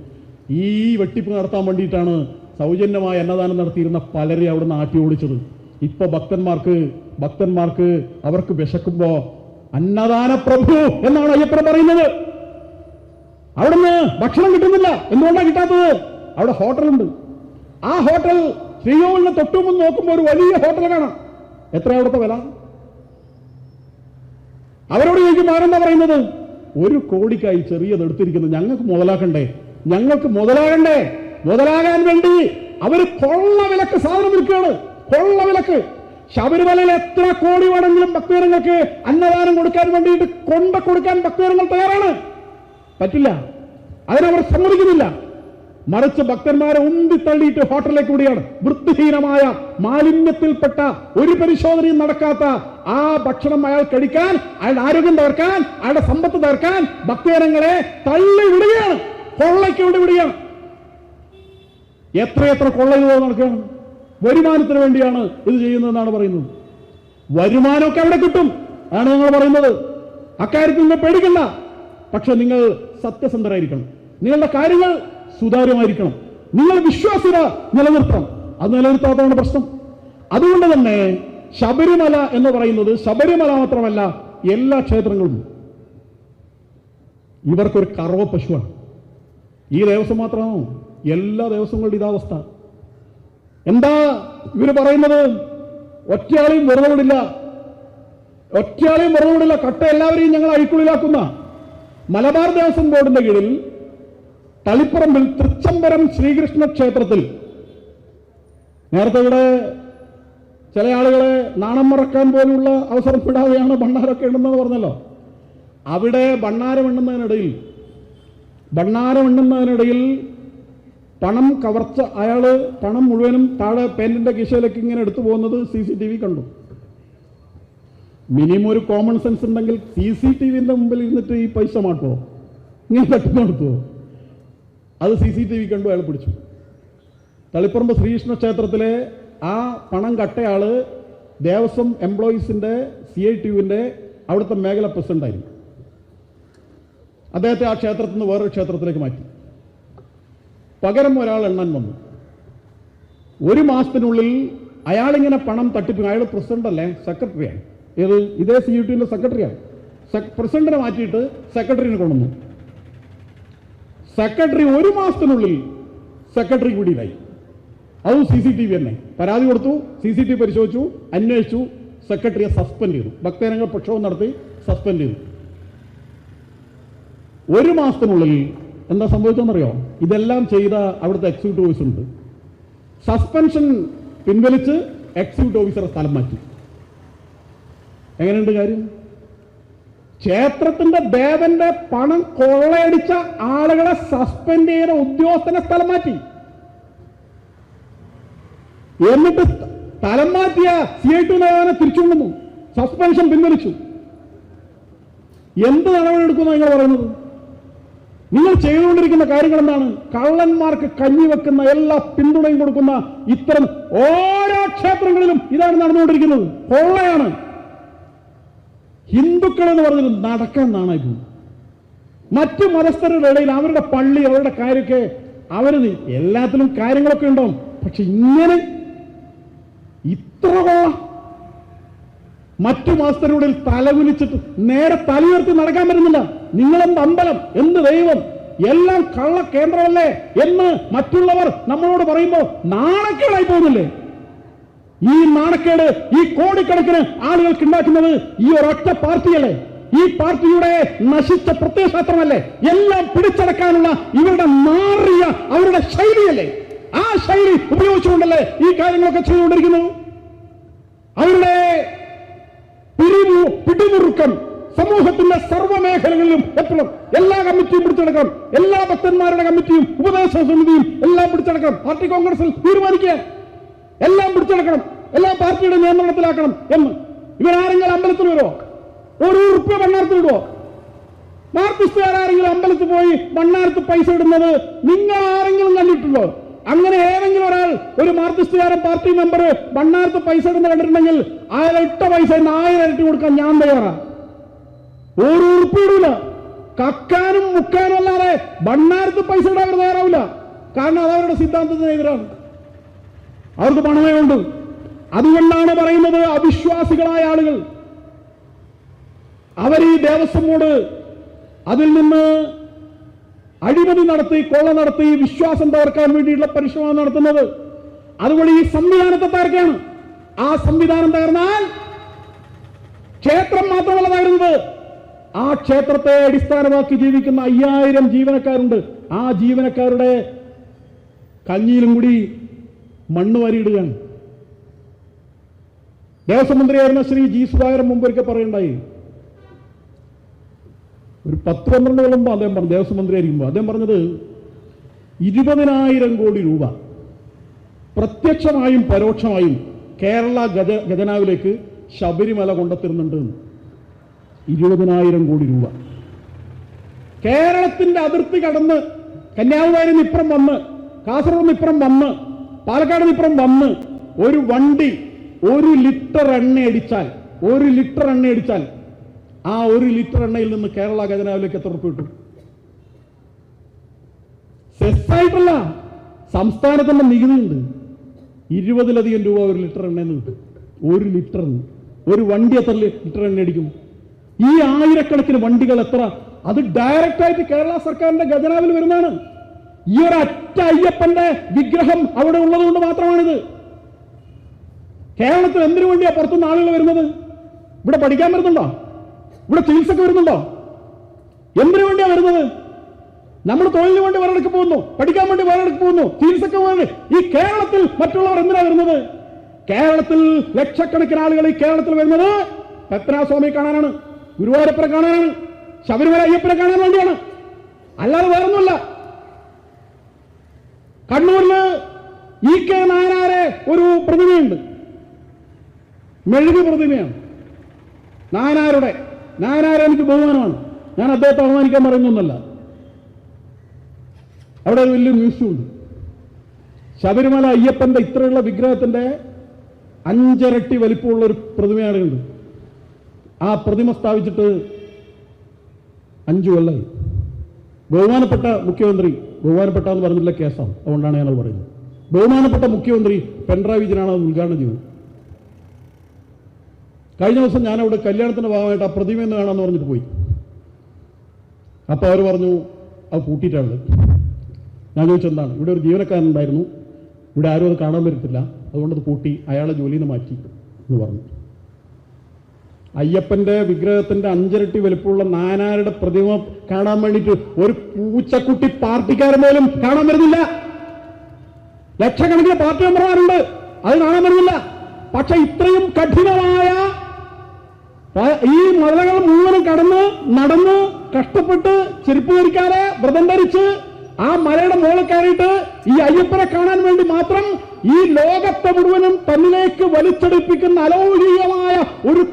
ഈ വെട്ടിപ്പ് നടത്താൻ വേണ്ടിയിട്ടാണ് സൗജന്യമായ അന്നദാനം നടത്തിയിരുന്ന പലരെ അവിടെ നിന്ന് ആട്ടി ഓടിച്ചത്. ഇപ്പൊ ഭക്തന്മാർക്ക് അവർക്ക് വിശക്കുമ്പോ അന്നദാന പ്രഭു എന്നാണ് അയ്യപ്പൻ പറയുന്നത്. അവിടുന്ന് ഭക്ഷണം കിട്ടുന്നില്ല. എന്തുകൊണ്ടാണ് കിട്ടാത്തത്? അവിടെ ഹോട്ടലുണ്ട്. ആ ഹോട്ടൽ ശ്രീകോവിലിന് തൊട്ടുമുമ്പ് നോക്കുമ്പോൾ ഒരു വലിയ ഹോട്ടൽ കാണാം. എത്ര അവിടുത്തെ വില? അവരോട് ചോദിക്കുമ്പോൾ ആരെന്താ പറയുന്നത്? 1 കോടിക്കായി ചെറിയത് എടുത്തിരിക്കുന്നത്. ഞങ്ങൾക്ക് മുതലാകണ്ടേ? മുതലാകാൻ വേണ്ടി അവര് കൊള്ള വിലക്ക് സാധനം വിൽക്കുകയാണ്. കൊള്ള വിലക്ക്. ശബരിമലയിൽ എത്ര കോടി വേണമെങ്കിലും ഭക്തജനങ്ങൾക്ക് അന്നദാനം കൊടുക്കാൻ വേണ്ടിയിട്ട് കൊടുക്കാൻ ഭക്തജനങ്ങൾ തയ്യാറാണ്. പറ്റില്ല, അതിനവർ സമ്മതിക്കുന്നില്ല. മറിച്ച് ഭക്തന്മാരെ ഉന്തിത്തള്ളിയിട്ട് ഹോട്ടലിലേക്ക് കൂടിയാണ്. വൃത്തിഹീനമായ, മാലിന്യത്തിൽപ്പെട്ട, ഒരു പരിശോധനയും നടക്കാത്ത ആ ഭക്ഷണം അയാൾ കഴിക്കാൻ, അയാളുടെ ആരോഗ്യം തകർക്കാൻ, അയാളുടെ സമ്പത്ത് തകർക്കാൻ ഭക്തജനങ്ങളെ തള്ളി വിടുകയാണ്, കൊള്ളയ്ക്ക് വിടുകയാണ്. എത്രയെത്ര കൊള്ള നടക്കുകയാണ്. വരുമാനത്തിന് വേണ്ടിയാണ് ഇത് ചെയ്യുന്നതെന്നാണ് പറയുന്നത്. വരുമാനമൊക്കെ അവിടെ കിട്ടും ആണ് ഞങ്ങൾ പറയുന്നത്. അക്കാര്യത്തിൽ നിങ്ങൾ പേടിക്കണ്ട. പക്ഷെ നിങ്ങൾ സത്യസന്ധരായിരിക്കണം. നിങ്ങളുടെ കാര്യങ്ങൾ സുതാര്യമായിരിക്കണം. നിങ്ങൾ വിശ്വാസ്യത നിലനിർത്തണം. അത് നിലനിർത്താത്തതാണ് പ്രശ്നം. അതുകൊണ്ട് തന്നെ ശബരിമല എന്ന് പറയുന്നത്, ശബരിമല മാത്രമല്ല എല്ലാ ക്ഷേത്രങ്ങളും ഇവർക്കൊരു കറവ പശുവാണ്. ഈ ദേവസ്വം മാത്രമാണോ? എല്ലാ ദേവസ്വങ്ങളുടെ ഇതാവസ്ഥ. എന്താ ഇവര് പറയുന്നത്? ഒറ്റയാളെയും വെറുതെ വിടില്ല, കട്ട എല്ലാവരെയും ഞങ്ങൾ അഴിക്കുള്ളിലാക്കുന്ന. മലബാർ ദേവസ്വം ബോർഡിന്റെ കീഴിൽ തളിപ്പറമ്പിൽ തൃച്ചംബരം ശ്രീകൃഷ്ണ ക്ഷേത്രത്തിൽ നേരത്തെ ഇവിടെ ചില ആളുകളെ നാണം മറക്കാൻ പോലുള്ള അവസരം വിടാതെയാണ് ഭണ്ണാരമൊക്കെ എണ്ണുന്നത് പറഞ്ഞല്ലോ. അവിടെ ഭണ്ണാരം എണ്ണുന്നതിനിടയിൽ പണം കവർച്ച, അയാള് പണം മുഴുവനും താഴെ പാന്റിന്റെ കിശയിലേക്ക് ഇങ്ങനെ എടുത്തു പോകുന്നത് CCTV കണ്ടു. മിനിമം ഒരു കോമൺ സെൻസ് ഉണ്ടെങ്കിൽ CCTVന്റെ മുമ്പിൽ ഇരുന്നിട്ട് ഈ പൈസ മാട്ടുമോ, ഇങ്ങനെ തട്ടിക്കൊടുത്തുവോ? അത് CCTV കണ്ടു, അയാൾ പിടിച്ചു. തളിപ്പറമ്പ് ശ്രീകൃഷ്ണ ക്ഷേത്രത്തിലെ ആ പണം കട്ടയാള് ദേവസ്വം എംപ്ലോയീസിന്റെ CITUവിന്റെ അവിടുത്തെ മേഖല പ്രസിഡന്റായിരുന്നു. അദ്ദേഹത്തെ ആ ക്ഷേത്രത്തിൽ നിന്ന് വേറൊരു ക്ഷേത്രത്തിലേക്ക് മാറ്റി. പകരം ഒരാൾ എണ്ണാൻ വന്നു. 1 മാസത്തിനുള്ളിൽ അയാളിങ്ങനെ പണം തട്ടിപ്പ്, അയാൾ പ്രസിഡന്റ് അല്ലേ, സെക്രട്ടറിയാണ്, ഇതേ CITUവിന്റെ സെക്രട്ടറിയാണ്. പ്രസിഡന്റിനെ മാറ്റിയിട്ട് സെക്രട്ടറിനെ കൊണ്ടുവന്നു. സെക്രട്ടറി 1 മാസത്തിനുള്ളിൽ സെക്രട്ടറി കൂടിയിലായി. അതും CCTV തന്നെ. പരാതി കൊടുത്തു, CCTV പരിശോധിച്ചു, അന്വേഷിച്ചു, സെക്രട്ടറിയെ സസ്പെൻഡ് ചെയ്തു. ഭക്തജനങ്ങൾ പ്രക്ഷോഭം നടത്തി സസ്പെൻഡ് ചെയ്തു. 1 മാസത്തിനുള്ളിൽ എന്താ സംഭവിച്ചെന്നറിയോ? ഇതെല്ലാം ചെയ്ത അവിടുത്തെ എക്സിക്യൂട്ടീവ് ഓഫീസർ ഉണ്ട്. സസ്പെൻഷൻ പിൻവലിച്ച് എക്സിക്യൂട്ടീവ് ഓഫീസറെ സ്ഥലം മാറ്റി. എങ്ങനെയുണ്ട് കാര്യം? ക്ഷേത്രത്തിന്റെ ദേവന്റെ പണം കൊള്ളയടിച്ച ആളുകളെ സസ്പെൻഡ് ചെയ്ത ഉദ്യോഗസ്ഥനെ സ്ഥലം മാറ്റി. എന്നിട്ട് സ്ഥലം മാറ്റിയ CITU നേതാവിനെ തിരിച്ചുകൊണ്ടുവന്നു. സസ്പെൻഷൻ പിൻവലിച്ചു. എന്ത് നടപടി എടുക്കുന്നു നിങ്ങൾ പറയുന്നത്? നിങ്ങൾ ചെയ്തുകൊണ്ടിരിക്കുന്ന കാര്യങ്ങൾ എന്താണ്? കള്ളന്മാർക്ക് കഞ്ഞി വെക്കുന്ന എല്ലാ പിന്തുണയും കൊടുക്കുന്ന ഇത്തരം ഓരോ ക്ഷേത്രങ്ങളിലും ഇതാണ് നടന്നുകൊണ്ടിരിക്കുന്നത്. കൊള്ളയാണ്. ഹിന്ദുക്കൾ എന്ന് പറഞ്ഞത് നടക്കാൻ നാണായി. മറ്റു മതസ്ഥരുടെ ഇടയിൽ അവരുടെ പള്ളി, അവരുടെ കാര്യമൊക്കെ അവർ എല്ലാത്തിലും കാര്യങ്ങളൊക്കെ ഉണ്ടാവും. പക്ഷെ ഇങ്ങനെ ഇത്ര കൊള്ള, മറ്റു മതസ്ഥരുടെ തലകുലിച്ചിട്ട് നേരെ തലയുയർത്തി നടക്കാൻ പറ്റുന്നില്ല. നിങ്ങളെന്ത് അമ്പലം, എന്ത് ദൈവം, എല്ലാം കള്ള കേന്ദ്രമല്ലേ എന്ന് മറ്റുള്ളവർ നമ്മളോട് പറയുമ്പോൾ നാണക്കേടായി പോകുന്നില്ലേ? ഈ നാണക്കേട് ഈ കോടിക്കണക്കിന് ആളുകൾക്ക് ഉണ്ടാക്കുന്നത് ഈ ഒരൊറ്റ പാർട്ടിയല്ലേ? ഈ പാർട്ടിയുടെ നശിച്ച പ്രത്യയശാസ്ത്രമല്ലേ? എല്ലാം പിടിച്ചടക്കാനുള്ള ഇവരുടെ മാറിയ അവരുടെ ശൈലിയല്ലേ? ആ ശൈലി ഉപയോഗിച്ചുകൊണ്ടല്ലേ ഈ കാര്യങ്ങളൊക്കെ ചെയ്തുകൊണ്ടിരിക്കുന്നത്? അവരുടെ പിടിമുറുക്കം സമൂഹത്തിന്റെ സർവ്വമേഖലകളിലും എപ്പോഴും എല്ലാ കമ്മിറ്റിയും പിടിച്ചെടുക്കണം, എല്ലാ ഭക്തന്മാരുടെ കമ്മിറ്റിയും ഉപദേശ സമിതിയും എല്ലാം പിടിച്ചെടുക്കണം. പാർട്ടി കോൺഗ്രസിൽ തീരുമാനിക്കുക, എല്ലാം പിടിച്ചെടുക്കണം, എല്ലാ പാർട്ടിയുടെ നിയന്ത്രണത്തിലാക്കണം എന്ന്. ഇവരാരെങ്കിലും അമ്പലത്തിൽ വരുമോ? 1 ഉറുപ്പ്യ ഭണ്ണാരത്തിൽ ഇടുവോ? മാർക്സിസ്റ്റുകാരെങ്കിലും അമ്പലത്തിൽ പോയി ഭണ്ണാരത്ത് പൈസ ഇടുന്നത് നിങ്ങൾ ആരെങ്കിലും കണ്ടിട്ടുണ്ടോ? അങ്ങനെ ഏതെങ്കിലും ഒരാൾ, ഒരു മാർക്സിസ്റ്റുകാരൻ പാർട്ടി മെമ്പർ ഭണ്ണാരത്ത് പൈസ ഇടുന്ന കണ്ടിട്ടുണ്ടെങ്കിൽ അയാൾ ഇട്ട പൈസ 1000 ഇരട്ടി കൊടുക്കാൻ ഞാൻ തയ്യാറാ. 1 ഉറുപ്പ്യ ഇടൂല. കക്കാനും മുക്കാനും അല്ലാതെ ഭണ്ണാരത്ത് പൈസ ഇടാൻ അവർ തയ്യാറാവില്ല. കാരണം അത് അവരുടെ സിദ്ധാന്തത്തിനെതിരാണ്. അവർക്ക് പണമേ ഉണ്ട്. അതുകൊണ്ടാണ് പറയുന്നത്, അവിശ്വാസികളായ ആളുകൾ അവർ ഈ ദേവസ്വം ബോർഡ് അതിൽ നിന്ന് അഴിമതി നടത്തി, കൊള്ള നടത്തി, വിശ്വാസം തകർക്കാൻ വേണ്ടിയിട്ടുള്ള പരിശ്രമം നടത്തുന്നത്. അതുകൊണ്ട് ഈ സംവിധാനത്തെ തകർക്കുകയാണ്. ആ സംവിധാനം തകർന്നാൽ ക്ഷേത്രം മാത്രമല്ല തകരുന്നത്, ആ ക്ഷേത്രത്തെ അടിസ്ഥാനമാക്കി ജീവിക്കുന്ന 5000 ജീവനക്കാരുണ്ട്. ആ ജീവനക്കാരുടെ കഞ്ഞിയിലും കൂടി മണ്ണ് വാരിയിടുകയാണ്. ദേവസ്വം മന്ത്രിയായിരുന്ന ശ്രീ G. സുധാകരൻ മുമ്പൊരിക്കൽ പറയുണ്ടായി, ഒരു 10-12 കൊല്ലം മുമ്പ് അദ്ദേഹം പറഞ്ഞു, ദേവസ്വം മന്ത്രിയായിരിക്കുമ്പോൾ അദ്ദേഹം പറഞ്ഞത് 20,000 കോടി രൂപ പ്രത്യക്ഷമായും പരോക്ഷമായും കേരള ഖജനാവിലേക്ക് ശബരിമല കൊണ്ടെത്തിരുന്നുണ്ട്. 20,000 കോടി രൂപ കേരളത്തിന്റെ അതിർത്തി കടന്ന് കന്യാകുമാരിയിൽ നിന്ന് ഇപ്പുറം വന്ന്, കാസർഗോഡ് നിന്ന് ഇപ്പുറം വന്ന്, പാലക്കാട് നിന്ന് ഇപ്പുറം വന്ന് ഒരു വണ്ടി 1 ലിറ്റർ എണ്ണ അടിച്ചാൽ ആ 1 ലിറ്റർ എണ്ണയിൽ നിന്ന് കേരള ഖജനാവിലേക്ക് എത്ര രൂപ കിട്ടും? സെസ്സായിട്ടല്ല, സംസ്ഥാനത്തിന്റെ നികുതിയുണ്ട്. 20ലധികം രൂപ 1 ലിറ്റർ എണ്ണയിൽ കിട്ടും. 1 ലിറ്ററിന് ഒരു വണ്ടി എത്ര ലിറ്റർ എണ്ണ അടിക്കും? ഈ ആയിരക്കണക്കിന് വണ്ടികൾ എത്ര? അത് ഡയറക്റ്റ് ആയിട്ട് കേരള സർക്കാരിന്റെ ഖജനാവിൽ വരുന്നതാണ്. ഈ ഒരു ഒറ്റ അയ്യപ്പന്റെ വിഗ്രഹം അവിടെ ഉള്ളതുകൊണ്ട് മാത്രമാണിത്. കേരളത്തിൽ എന്തിനു വേണ്ടിയാ പുറത്തുനിന്ന് ആളുകൾ വരുന്നത്? ഇവിടെ പഠിക്കാൻ വരുന്നുണ്ടോ? ഇവിടെ ചികിത്സക്ക് വരുന്നുണ്ടോ? എന്തിനു വേണ്ടിയാ വരുന്നത്? നമ്മൾ തൊഴിലിന് വേണ്ടി വേറെടുക്ക് പോകുന്നു, പഠിക്കാൻ വേണ്ടി വേറെടുക്ക് പോകുന്നു, ചികിത്സക്ക് വേണ്ടി. ഈ കേരളത്തിൽ മറ്റുള്ളവർ എന്തിനാ വരുന്നത്? കേരളത്തിൽ ലക്ഷക്കണക്കിന് ആളുകൾ ഈ കേരളത്തിൽ വരുന്നത് പത്മനാഭസ്വാമിയെ കാണാനാണ്, ഗുരുവായൂരപ്പനെ കാണാനാണ്, ശബരിമല അയ്യപ്പനെ കാണാൻ വേണ്ടിയാണ്, അല്ലാതെ വേറൊന്നുമല്ല. കണ്ണൂരില് EK നായനാരെ ഒരു പ്രതിമയുണ്ട്, മെഴുകു പ്രതിമയാണ്. നായനാരെ എനിക്ക് ബഹുമാനമാണ്, ഞാൻ അദ്ദേഹത്തെ അവമാനിക്കാൻ പറയുന്നൊന്നല്ല. അവിടെ ഒരു വലിയ മ്യൂസിയമുണ്ട്. ശബരിമല അയ്യപ്പന്റെ ഇത്രയുള്ള വിഗ്രഹത്തിന്റെ 5 ഇരട്ടി വലിപ്പമുള്ള ഒരു പ്രതിമയാണുണ്ട്. ആ പ്രതിമ സ്ഥാപിച്ചിട്ട് 5 കൊല്ലമായി. ബഹുമാനപ്പെട്ട മുഖ്യമന്ത്രി, ബഹുമാനപ്പെട്ട എന്ന് പറഞ്ഞിട്ടുള്ള കേസാണ്, അതുകൊണ്ടാണ് ഞങ്ങൾ പറയുന്നത്. ബഹുമാനപ്പെട്ട മുഖ്യമന്ത്രി പിണറായി വിജയനാണ് അത് ഉദ്ഘാടനം ചെയ്തത്. കഴിഞ്ഞ ദിവസം ഞാനവിടെ കല്യാണത്തിന്റെ ഭാഗമായിട്ട് ആ പ്രതിമയെന്ന് കാണാമെന്ന് പറഞ്ഞിട്ട് പോയി. അപ്പോൾ അവർ പറഞ്ഞു അത് പൂട്ടിയിട്ടാണ്. ഞാൻ ചോദിച്ചെന്താണ്? ഇവിടെ ഒരു ജീവനക്കാരനുണ്ടായിരുന്നു, ഇവിടെ ആരും അത് കാണാൻ വരത്തില്ല, അതുകൊണ്ട് അത് പൂട്ടി, അയാളെ ജോലിയിൽ നിന്ന് മാറ്റി എന്ന് പറഞ്ഞു. അയ്യപ്പന്റെ വിഗ്രഹത്തിന്റെ 5 ഇരട്ടി വലുപ്പമുള്ള നായനാരുടെ പ്രതിമ കാണാൻ വേണ്ടിയിട്ട് ഒരു പൂച്ചക്കുട്ടി പാർട്ടിക്കാരൻ പോലും കാണാൻ വരുന്നില്ല. ലക്ഷക്കണക്കിന് പാർട്ടി മെമ്പർമാരുണ്ട്, അത് കാണാൻ വരുന്നില്ല. പക്ഷെ ഇത്രയും കഠിനമായ ഈ മലകൾ മുഴുവനും നടന്ന് കഷ്ടപ്പെട്ട് ചെരുപ്പ് ധരിക്കാതെ വ്രതം ധരിച്ച് ആ മലയുടെ മുകളിൽ കയറിയിട്ട് ഈ അയ്യപ്പനെ കാണാൻ വേണ്ടി മാത്രം ഈ ലോകത്തെ മുഴുവനും തന്നിലേക്ക് വലിച്ചെടുപ്പിക്കുന്ന അലൗകികമായ ഒരു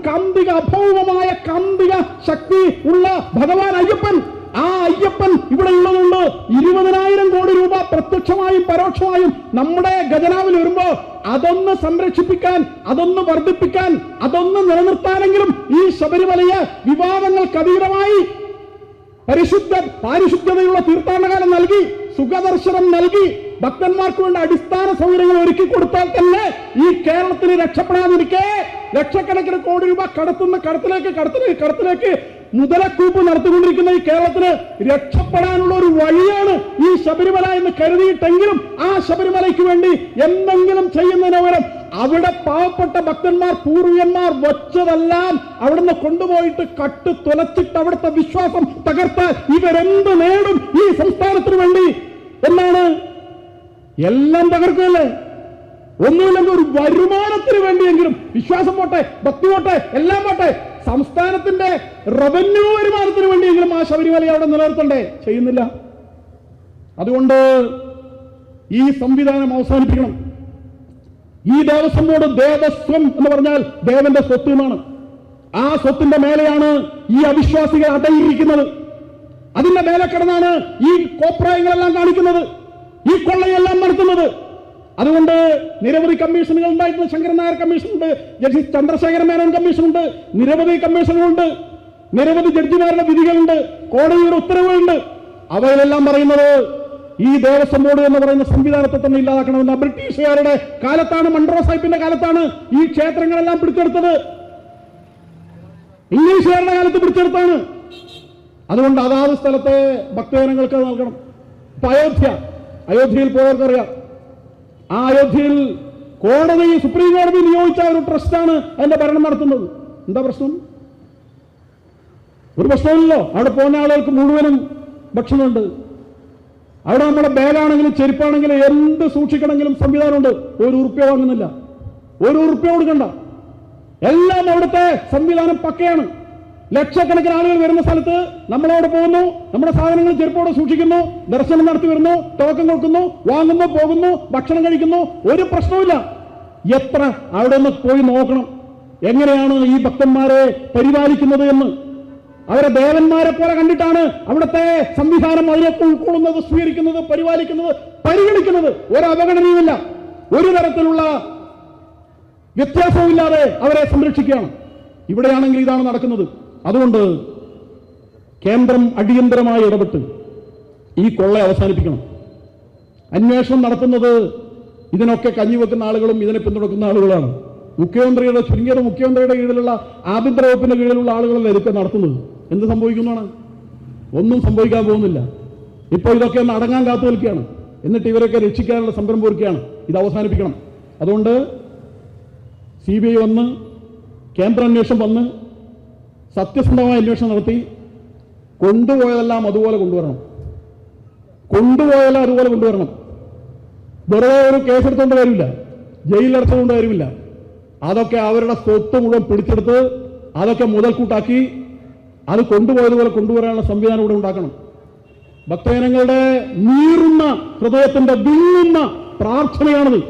അഭൗമമായ കാന്തിക ശക്തി ഉള്ള ഭഗവാൻ അയ്യപ്പൻ, ആ അയ്യപ്പൻ ഇവിടെ ഉള്ളതുകൊണ്ട് 20,000 കോടി രൂപ പ്രത്യക്ഷമായും പരോക്ഷമായും നമ്മുടെ ഖജനാവിൽ വരുമ്പോ അതൊന്ന് സംരക്ഷിപ്പിക്കാൻ, അതൊന്ന് വർദ്ധിപ്പിക്കാൻ, അതൊന്ന് നിലനിർത്താനെങ്കിലും ഈ ശബരിമലയെ വിവാദങ്ങൾക്കതീതമായി പാരിശുദ്ധതയുള്ള തീർത്ഥാടനകാലം നൽകി, സുഖദർശനം നൽകി, ഭക്തന്മാർക്ക് വേണ്ട അടിസ്ഥാന സൗകര്യങ്ങൾ ഒരുക്കി കൊടുത്താൽ തന്നെ ഈ കേരളത്തിന് രക്ഷപ്പെടാതിരിക്കെ ലക്ഷക്കണക്കിന് കോടി രൂപ കടത്തിലേക്ക് മുതലക്കൂപ്പ് നടത്തിക്കൊണ്ടിരിക്കുന്ന ഈ കേരളത്തിന് രക്ഷപ്പെടാനുള്ള ഒരു വഴിയാണ് ഈ ശബരിമല എന്ന് കരുതിയിട്ടെങ്കിലും ആ ശബരിമലയ്ക്ക് വേണ്ടി എന്തെങ്കിലും ചെയ്യുന്നതിന് പകരം അവിടെ പാവപ്പെട്ട ഭക്തന്മാർ പൂർവികന്മാർ വച്ചതെല്ലാം അവിടുന്ന് കൊണ്ടുപോയിട്ട് കട്ട് തുലച്ചിട്ട് അവിടുത്തെ വിശ്വാസം തകർത്താൽ ഇവരെന്ത് നേടും ഈ സംസ്ഥാനത്തിന് വേണ്ടി എന്നാണ്? എല്ലാം തകർക്കുകയല്ലേ? ഒന്നുമില്ലെങ്കിൽ ഒരു വരുമാനത്തിന് വേണ്ടിയെങ്കിലും, വിശ്വാസം പോട്ടെ, ഭക്തി പോട്ടെ, എല്ലാം പോട്ടെ, സംസ്ഥാനത്തിന്റെ റവന്യൂ വരുമാനത്തിന് വേണ്ടിയെങ്കിലും ആ ശബരിമല അവിടെ നിലനിർത്തണ്ടേ? ചെയ്യുന്നില്ല. അതുകൊണ്ട് ഈ സംവിധാനം അവസാനിപ്പിക്കണം. ഈ ദേവസ്വം ബോർഡ്, ദേവസ്വം എന്ന് പറഞ്ഞാൽ ദേവന്റെ സ്വത്ത് എന്നാണ്. ആ സ്വത്തിന്റെ മേലെയാണ് ഈ അവിശ്വാസികൾ അടയിരിക്കുന്നത്. അതിന്റെ മേലെ കിടന്നാണ് ഈ കോപ്രായങ്ങളെല്ലാം കാണിക്കുന്നത്, ഈ കൊള്ളയെല്ലാം നടത്തുന്നത്. അതുകൊണ്ട് നിരവധി കമ്മീഷനുകൾ ഉണ്ടായിട്ടുണ്ട്. ശങ്കരൻ നായർ കമ്മീഷനുണ്ട്, ജസ്റ്റിസ് ചന്ദ്രശേഖര മേനോൻ കമ്മീഷനുണ്ട്, നിരവധി കമ്മീഷനുകളുണ്ട്, നിരവധി ജഡ്ജിമാരുടെ വിധികളുണ്ട്, കോടതിയുടെ ഉത്തരവുകളുണ്ട്. അവയിലെല്ലാം പറയുന്നത് ഈ ദേവസ്വം ബോർഡ് എന്ന് പറയുന്ന സംവിധാനത്തെ തന്നെ ഇല്ലാതാക്കണമെന്ന്. ബ്രിട്ടീഷുകാരുടെ കാലത്താണ്, മൺട്രോ സാഹിബിന്റെ കാലത്താണ് ഈ ക്ഷേത്രങ്ങളെല്ലാം പിടിച്ചെടുത്തത്. ഇംഗ്ലീഷുകാരുടെ കാലത്ത് പിടിച്ചെടുത്താണ്. അതുകൊണ്ട് അതാത് സ്ഥലത്തെ ഭക്തജനങ്ങൾക്ക് നൽകണം. ഇപ്പൊ അയോധ്യയിൽ പോയവർക്കറിയാം, ആ അയോധ്യയിൽ സുപ്രീം കോടതി നിയോഗിച്ച ഒരു ട്രസ്റ്റാണ് അതിന്റെ ഭരണം നടത്തുന്നത്. എന്താ പ്രശ്നം? ഒരു പ്രശ്നമില്ലല്ലോ. അവിടെ പോകുന്ന ആളുകൾക്ക് മുഴുവനും ഭക്ഷണമുണ്ട്. അവിടെ നമ്മുടെ ബാഗാണെങ്കിലും ചെരുപ്പാണെങ്കിലും എന്ത് സൂക്ഷിക്കണമെങ്കിലും സംവിധാനമുണ്ട്. ₹1 വാങ്ങുന്നില്ല, ₹1 കൊടുക്കണ്ട. എല്ലാം അവിടുത്തെ സംവിധാനം പക്കയാണ്. ലക്ഷക്കണക്കിന് ആളുകൾ വരുന്ന സ്ഥലത്ത് നമ്മളവിടെ പോകുന്നു, നമ്മുടെ സാധനങ്ങൾ ചെരുപ്പോടെ സൂക്ഷിക്കുന്നു, ദർശനം നടത്തി വരുന്നു, ടോക്കൺ കൊടുക്കുന്നു, വാങ്ങുന്നു, പോകുന്നു, ഭക്ഷണം കഴിക്കുന്നു, ഒരു പ്രശ്നവുമില്ല. എത്ര അവിടെ നിന്ന് പോയി നോക്കണം എങ്ങനെയാണ് ഈ ഭക്തന്മാരെ പരിപാലിക്കുന്നത് എന്ന്. അവരെ ദേവന്മാരെ പോലെ കണ്ടിട്ടാണ് അവിടുത്തെ സംവിധാനം അതിനൊക്കെ ഉൾക്കൊള്ളുന്നത്, സ്വീകരിക്കുന്നത്, പരിപാലിക്കുന്നത്, പരിഗണിക്കുന്നത്. ഒരു അപകടനയുമില്ല, ഒരു തരത്തിലുള്ള വ്യത്യാസവുമില്ലാതെ അവരെ സംരക്ഷിക്കുകയാണ്. ഇവിടെയാണെങ്കിൽ ഇതാണ് നടക്കുന്നത്. അതുകൊണ്ട് കേന്ദ്രം അടിയന്തരമായി ഇടപെട്ട് ഈ കൊള്ള അവസാനിപ്പിക്കണം. അന്വേഷണം നടത്തുന്നത് ഇതിനൊക്കെ കഞ്ഞിവെക്കുന്ന ആളുകളും ഇതിനെ പിന്തുണക്കുന്ന ആളുകളാണ്. ചുരുങ്ങിയത് മുഖ്യമന്ത്രിയുടെ കീഴിലുള്ള ആഭ്യന്തര വകുപ്പിന്റെ കീഴിലുള്ള ആളുകളല്ലേ ഇതൊക്കെ നടത്തുന്നത്. എന്ത് സംഭവിക്കുന്നതാണ്? ഒന്നും സംഭവിക്കാൻ പോകുന്നില്ല. ഇപ്പോൾ ഇതൊക്കെ ഒന്ന് അടങ്ങാൻ കാത്തു നിൽക്കുകയാണ്. എന്നിട്ട് ഇവരൊക്കെ രക്ഷിക്കാനുള്ള സംരംഭം ഒരുക്കുകയാണ്. ഇത് അവസാനിപ്പിക്കണം. അതുകൊണ്ട് CBI വന്ന്, കേന്ദ്ര അന്വേഷണം വന്ന് സത്യസന്ധമായ അന്വേഷണം നടത്തി കൊണ്ടുപോയതെല്ലാം അതുപോലെ കൊണ്ടുവരണം. വെറുതെ ഒരു കേസെടുത്തുകൊണ്ട് വരില്ല, ജയിലിലടച്ചുകൊണ്ട് വരില്ല. അതൊക്കെ അവരുടെ സ്വത്ത് മുഴുവൻ പിടിച്ചെടുത്ത് അതൊക്കെ മുതൽക്കൂട്ടാക്കി അത് കൊണ്ടുപോയതുപോലെ കൊണ്ടുവരാനുള്ള സംവിധാനം ഇവിടെ ഉണ്ടാക്കണം. ഭക്തജനങ്ങളുടെ നീറുന്ന ഹൃദയത്തിന്റെ വിങ്ങുന്ന പ്രാർത്ഥനയാണത്.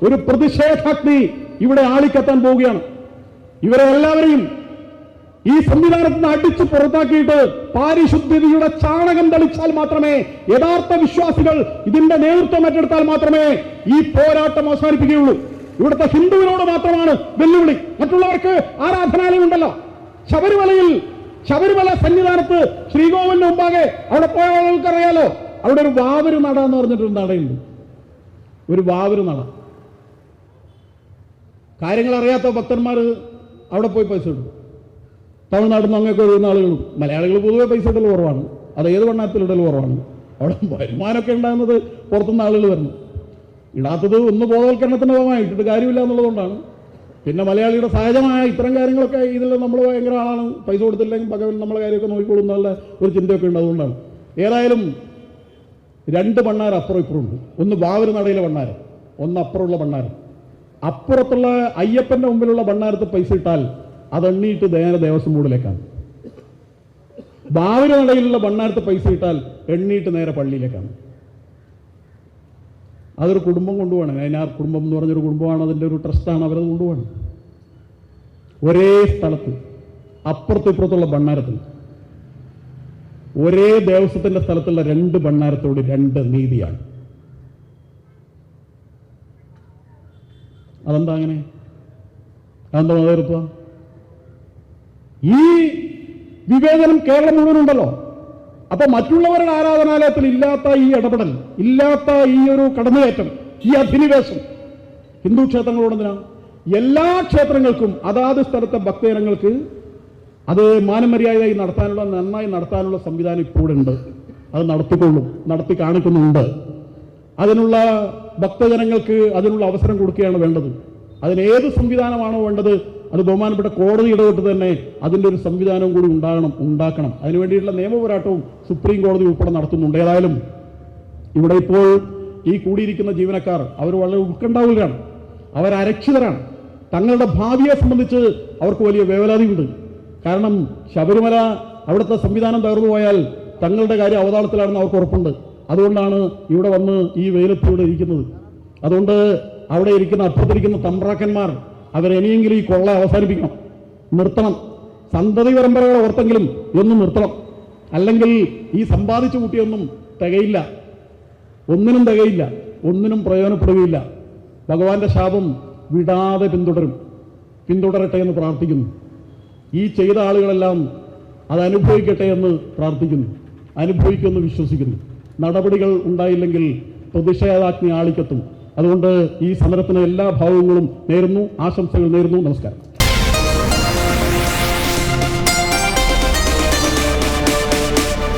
ഒരു പ്രതിഷേധാഗ്നി ഇവിടെ ആളിക്കത്താൻ പോവുകയാണ്. ഇവരെ എല്ലാവരെയും ഈ സംവിധാനത്തിൽ നിന്ന് അടിച്ചു പുറത്താക്കിയിട്ട് പാരിശുദ്ധ്യതയുടെ ചാണകം തളിച്ചാൽ മാത്രമേ, യഥാർത്ഥ വിശ്വാസികൾ ഇതിന്റെ നേതൃത്വം ഏറ്റെടുത്താൽ മാത്രമേ ഈ പോരാട്ടം അവസാനിപ്പിക്കുകയുള്ളൂ. ഇവിടുത്തെ ഹിന്ദുവിനോട് മാത്രമാണ് വെല്ലുവിളി. മറ്റുള്ളവർക്ക് ആരാധനാലയം ഉണ്ടല്ലോ. ശബരിമല സന്നിധാനത്ത് ശ്രീകോവിലിന് മുമ്പാകെ അവിടെ പോയ ആളുകൾക്കറിയാലോ, അവിടെ ഒരു വാവര് നട എന്ന് പറഞ്ഞിട്ടൊരു നടയുണ്ട്. ഒരു വാവര് നട. കാര്യങ്ങൾ അറിയാത്ത ഭക്തന്മാർ അവിടെ പോയി പൈസ ഇടും. തമിഴ്നാട്ടിൽ നിന്ന് അങ്ങനെയൊക്കെ വരുന്ന ആളുകളും, മലയാളികൾ പൊതുവെ പൈസ ഇടൽ കുറവാണ്. അത് ഏത് വണ്ണത്തിലിടൽ കുറവാണ്. അവിടെ വരുമാനമൊക്കെ ഉണ്ടാകുന്നത് പുറത്തുനിന്ന് ആളുകൾ വരുന്നു. ഇടാത്തത് ഒന്ന് ബോധവൽക്കരണത്തിന്റെ ഭാഗമായി ഇട്ടിട്ട് കാര്യമില്ല എന്നുള്ളതുകൊണ്ടാണ്. പിന്നെ മലയാളിയുടെ സഹജമായ ഇത്തരം കാര്യങ്ങളൊക്കെ ഇതിൽ നമ്മൾ ഭയങ്കര ആളാണ്, പൈസ കൊടുത്തില്ലെങ്കിൽ പകരം നമ്മളെ കാര്യമൊക്കെ നോക്കിക്കൊള്ളുന്നുള്ള ഒരു ചിന്തയൊക്കെ ഉണ്ട്. അതുകൊണ്ടാണ്. ഏതായാലും രണ്ട് ഭണ്ണാരം അപ്പുറം ഇപ്പുറമുണ്ട്. ഒന്ന് വാവര് നടയിലെ ഭണ്ണാരം, ഒന്ന് അപ്പുറമുള്ള ഭണ്ണാരം. അപ്പുറത്തുള്ള അയ്യപ്പന്റെ മുമ്പിലുള്ള ഭണ്ണാരത്ത് പൈസ ഇട്ടാൽ അതെണ്ണിയിട്ട് നേരെ ദേവസ്വം ബോർഡിലേക്കാണ്. വാവര് നടയിലുള്ള ഭണ്ണാരത്ത് പൈസ ഇട്ടാൽ എണ്ണിയിട്ട് നേരെ പള്ളിയിലേക്കാണ്. അതൊരു കുടുംബം കൊണ്ടുപോകണം. അതിനാർ കുടുംബം എന്ന് പറഞ്ഞൊരു കുടുംബമാണ്, അതിൻ്റെ ഒരു ട്രസ്റ്റാണ്, അവരത് കൊണ്ടുപോകണം. ഒരേ സ്ഥലത്ത് അപ്പുറത്തും ഇപ്പുറത്തുള്ള ഭണ്ണാരത്തിൽ ഒരേ ദേവസ്വത്തിന്റെ സ്ഥലത്തുള്ള രണ്ട് ഭണ്ണാരത്തോട് രണ്ട് നീതിയാണ്. അതെന്താ അങ്ങനെ? അതെന്താ മതേതൃത്വം? ഈ വിവേചനം കേരളം മുഴുവനുണ്ടല്ലോ. അപ്പൊ മറ്റുള്ളവരുടെ ആരാധനാലയത്തിൽ ഇല്ലാത്ത ഈ ഇടപെടൽ, ഇല്ലാത്ത ഈ ഒരു കടന്നുകയറ്റം, ഈ അധിനിവേശം ഹിന്ദു ക്ഷേത്രങ്ങളോടെന്തിനാണ്? എല്ലാ ക്ഷേത്രങ്ങൾക്കും അതാത് സ്ഥലത്തെ ഭക്തജനങ്ങൾക്ക് അത് മാനമര്യാദയായി നടത്താനുള്ള, നന്നായി നടത്താനുള്ള സംവിധാനം ഇപ്പോഴുണ്ട്. അത് നടത്തിക്കൊള്ളും, നടത്തി കാണിക്കുന്നുണ്ട്. അതിനുള്ള ഭക്തജനങ്ങൾക്ക് അതിനുള്ള അവസരം കൊടുക്കുകയാണ് വേണ്ടത്. അതിനേത് സംവിധാനമാണോ വേണ്ടത് അത് ബഹുമാനപ്പെട്ട കോടതി ഇടപെട്ട് തന്നെ അതിൻ്റെ ഒരു സംവിധാനവും കൂടി ഉണ്ടാക്കണം. അതിനുവേണ്ടിയിട്ടുള്ള നിയമപോരാട്ടവും സുപ്രീം കോടതി ഉൾപ്പെടെ നടത്തുന്നുണ്ട്. ഏതായാലും ഇവിടെ ഇപ്പോൾ ഈ കൂടിയിരിക്കുന്ന ജീവനക്കാർ അവർ വളരെ ഉത്കണ്ഠാകുലരാണ്, അവരരക്ഷിതരാണ്. തങ്ങളുടെ ഭാവിയെ സംബന്ധിച്ച് അവർക്ക് വലിയ വേവലാതിയുണ്ട്. കാരണം ശബരിമല അവിടുത്തെ സംവിധാനം തകർന്നു പോയാൽ തങ്ങളുടെ കാര്യം അവതാളത്തിലാണെന്ന് അവർക്ക് ഉറപ്പുണ്ട്. അതുകൊണ്ടാണ് ഇവിടെ വന്ന് ഈ വെയിലത്ത് ഇവിടെ ഇരിക്കുന്നത്. അതുകൊണ്ട് അവിടെ ഇരിക്കുന്ന അപ്പുറത്തിരിക്കുന്ന തമ്പ്രാക്കന്മാർ അവരെനിയെങ്കിലും ഈ കൊള്ള അവസാനിപ്പിക്കണം, നിർത്തണം. സന്തതി പരമ്പരകളെ ഓർത്തെങ്കിലും ഒന്നും നിർത്തണം. അല്ലെങ്കിൽ ഈ സമ്പാദിച്ചു കൂട്ടിയൊന്നും തികയില്ല, ഒന്നിനും തികയില്ല, ഒന്നിനും പ്രയോജനപ്പെടുകയില്ല. ഭഗവാന്റെ ശാപം വിടാതെ പിന്തുടരട്ടെ എന്ന് പ്രാർത്ഥിക്കുന്നു. ഈ ചെയ്ത ആളുകളെല്ലാം അത് അനുഭവിക്കട്ടെ എന്ന് പ്രാർത്ഥിക്കുന്നു, അനുഭവിക്കുമെന്ന് വിശ്വസിക്കുന്നു. നടപടികൾ ഉണ്ടായില്ലെങ്കിൽ പ്രതിഷേധാഗ്നി ആളിക്കത്തും. അതുകൊണ്ട് ഈ സമരത്തിന് എല്ലാ ഭാവങ്ങളും നേരുന്നു, ആശംസകൾ നേരുന്നു. നമസ്കാരം.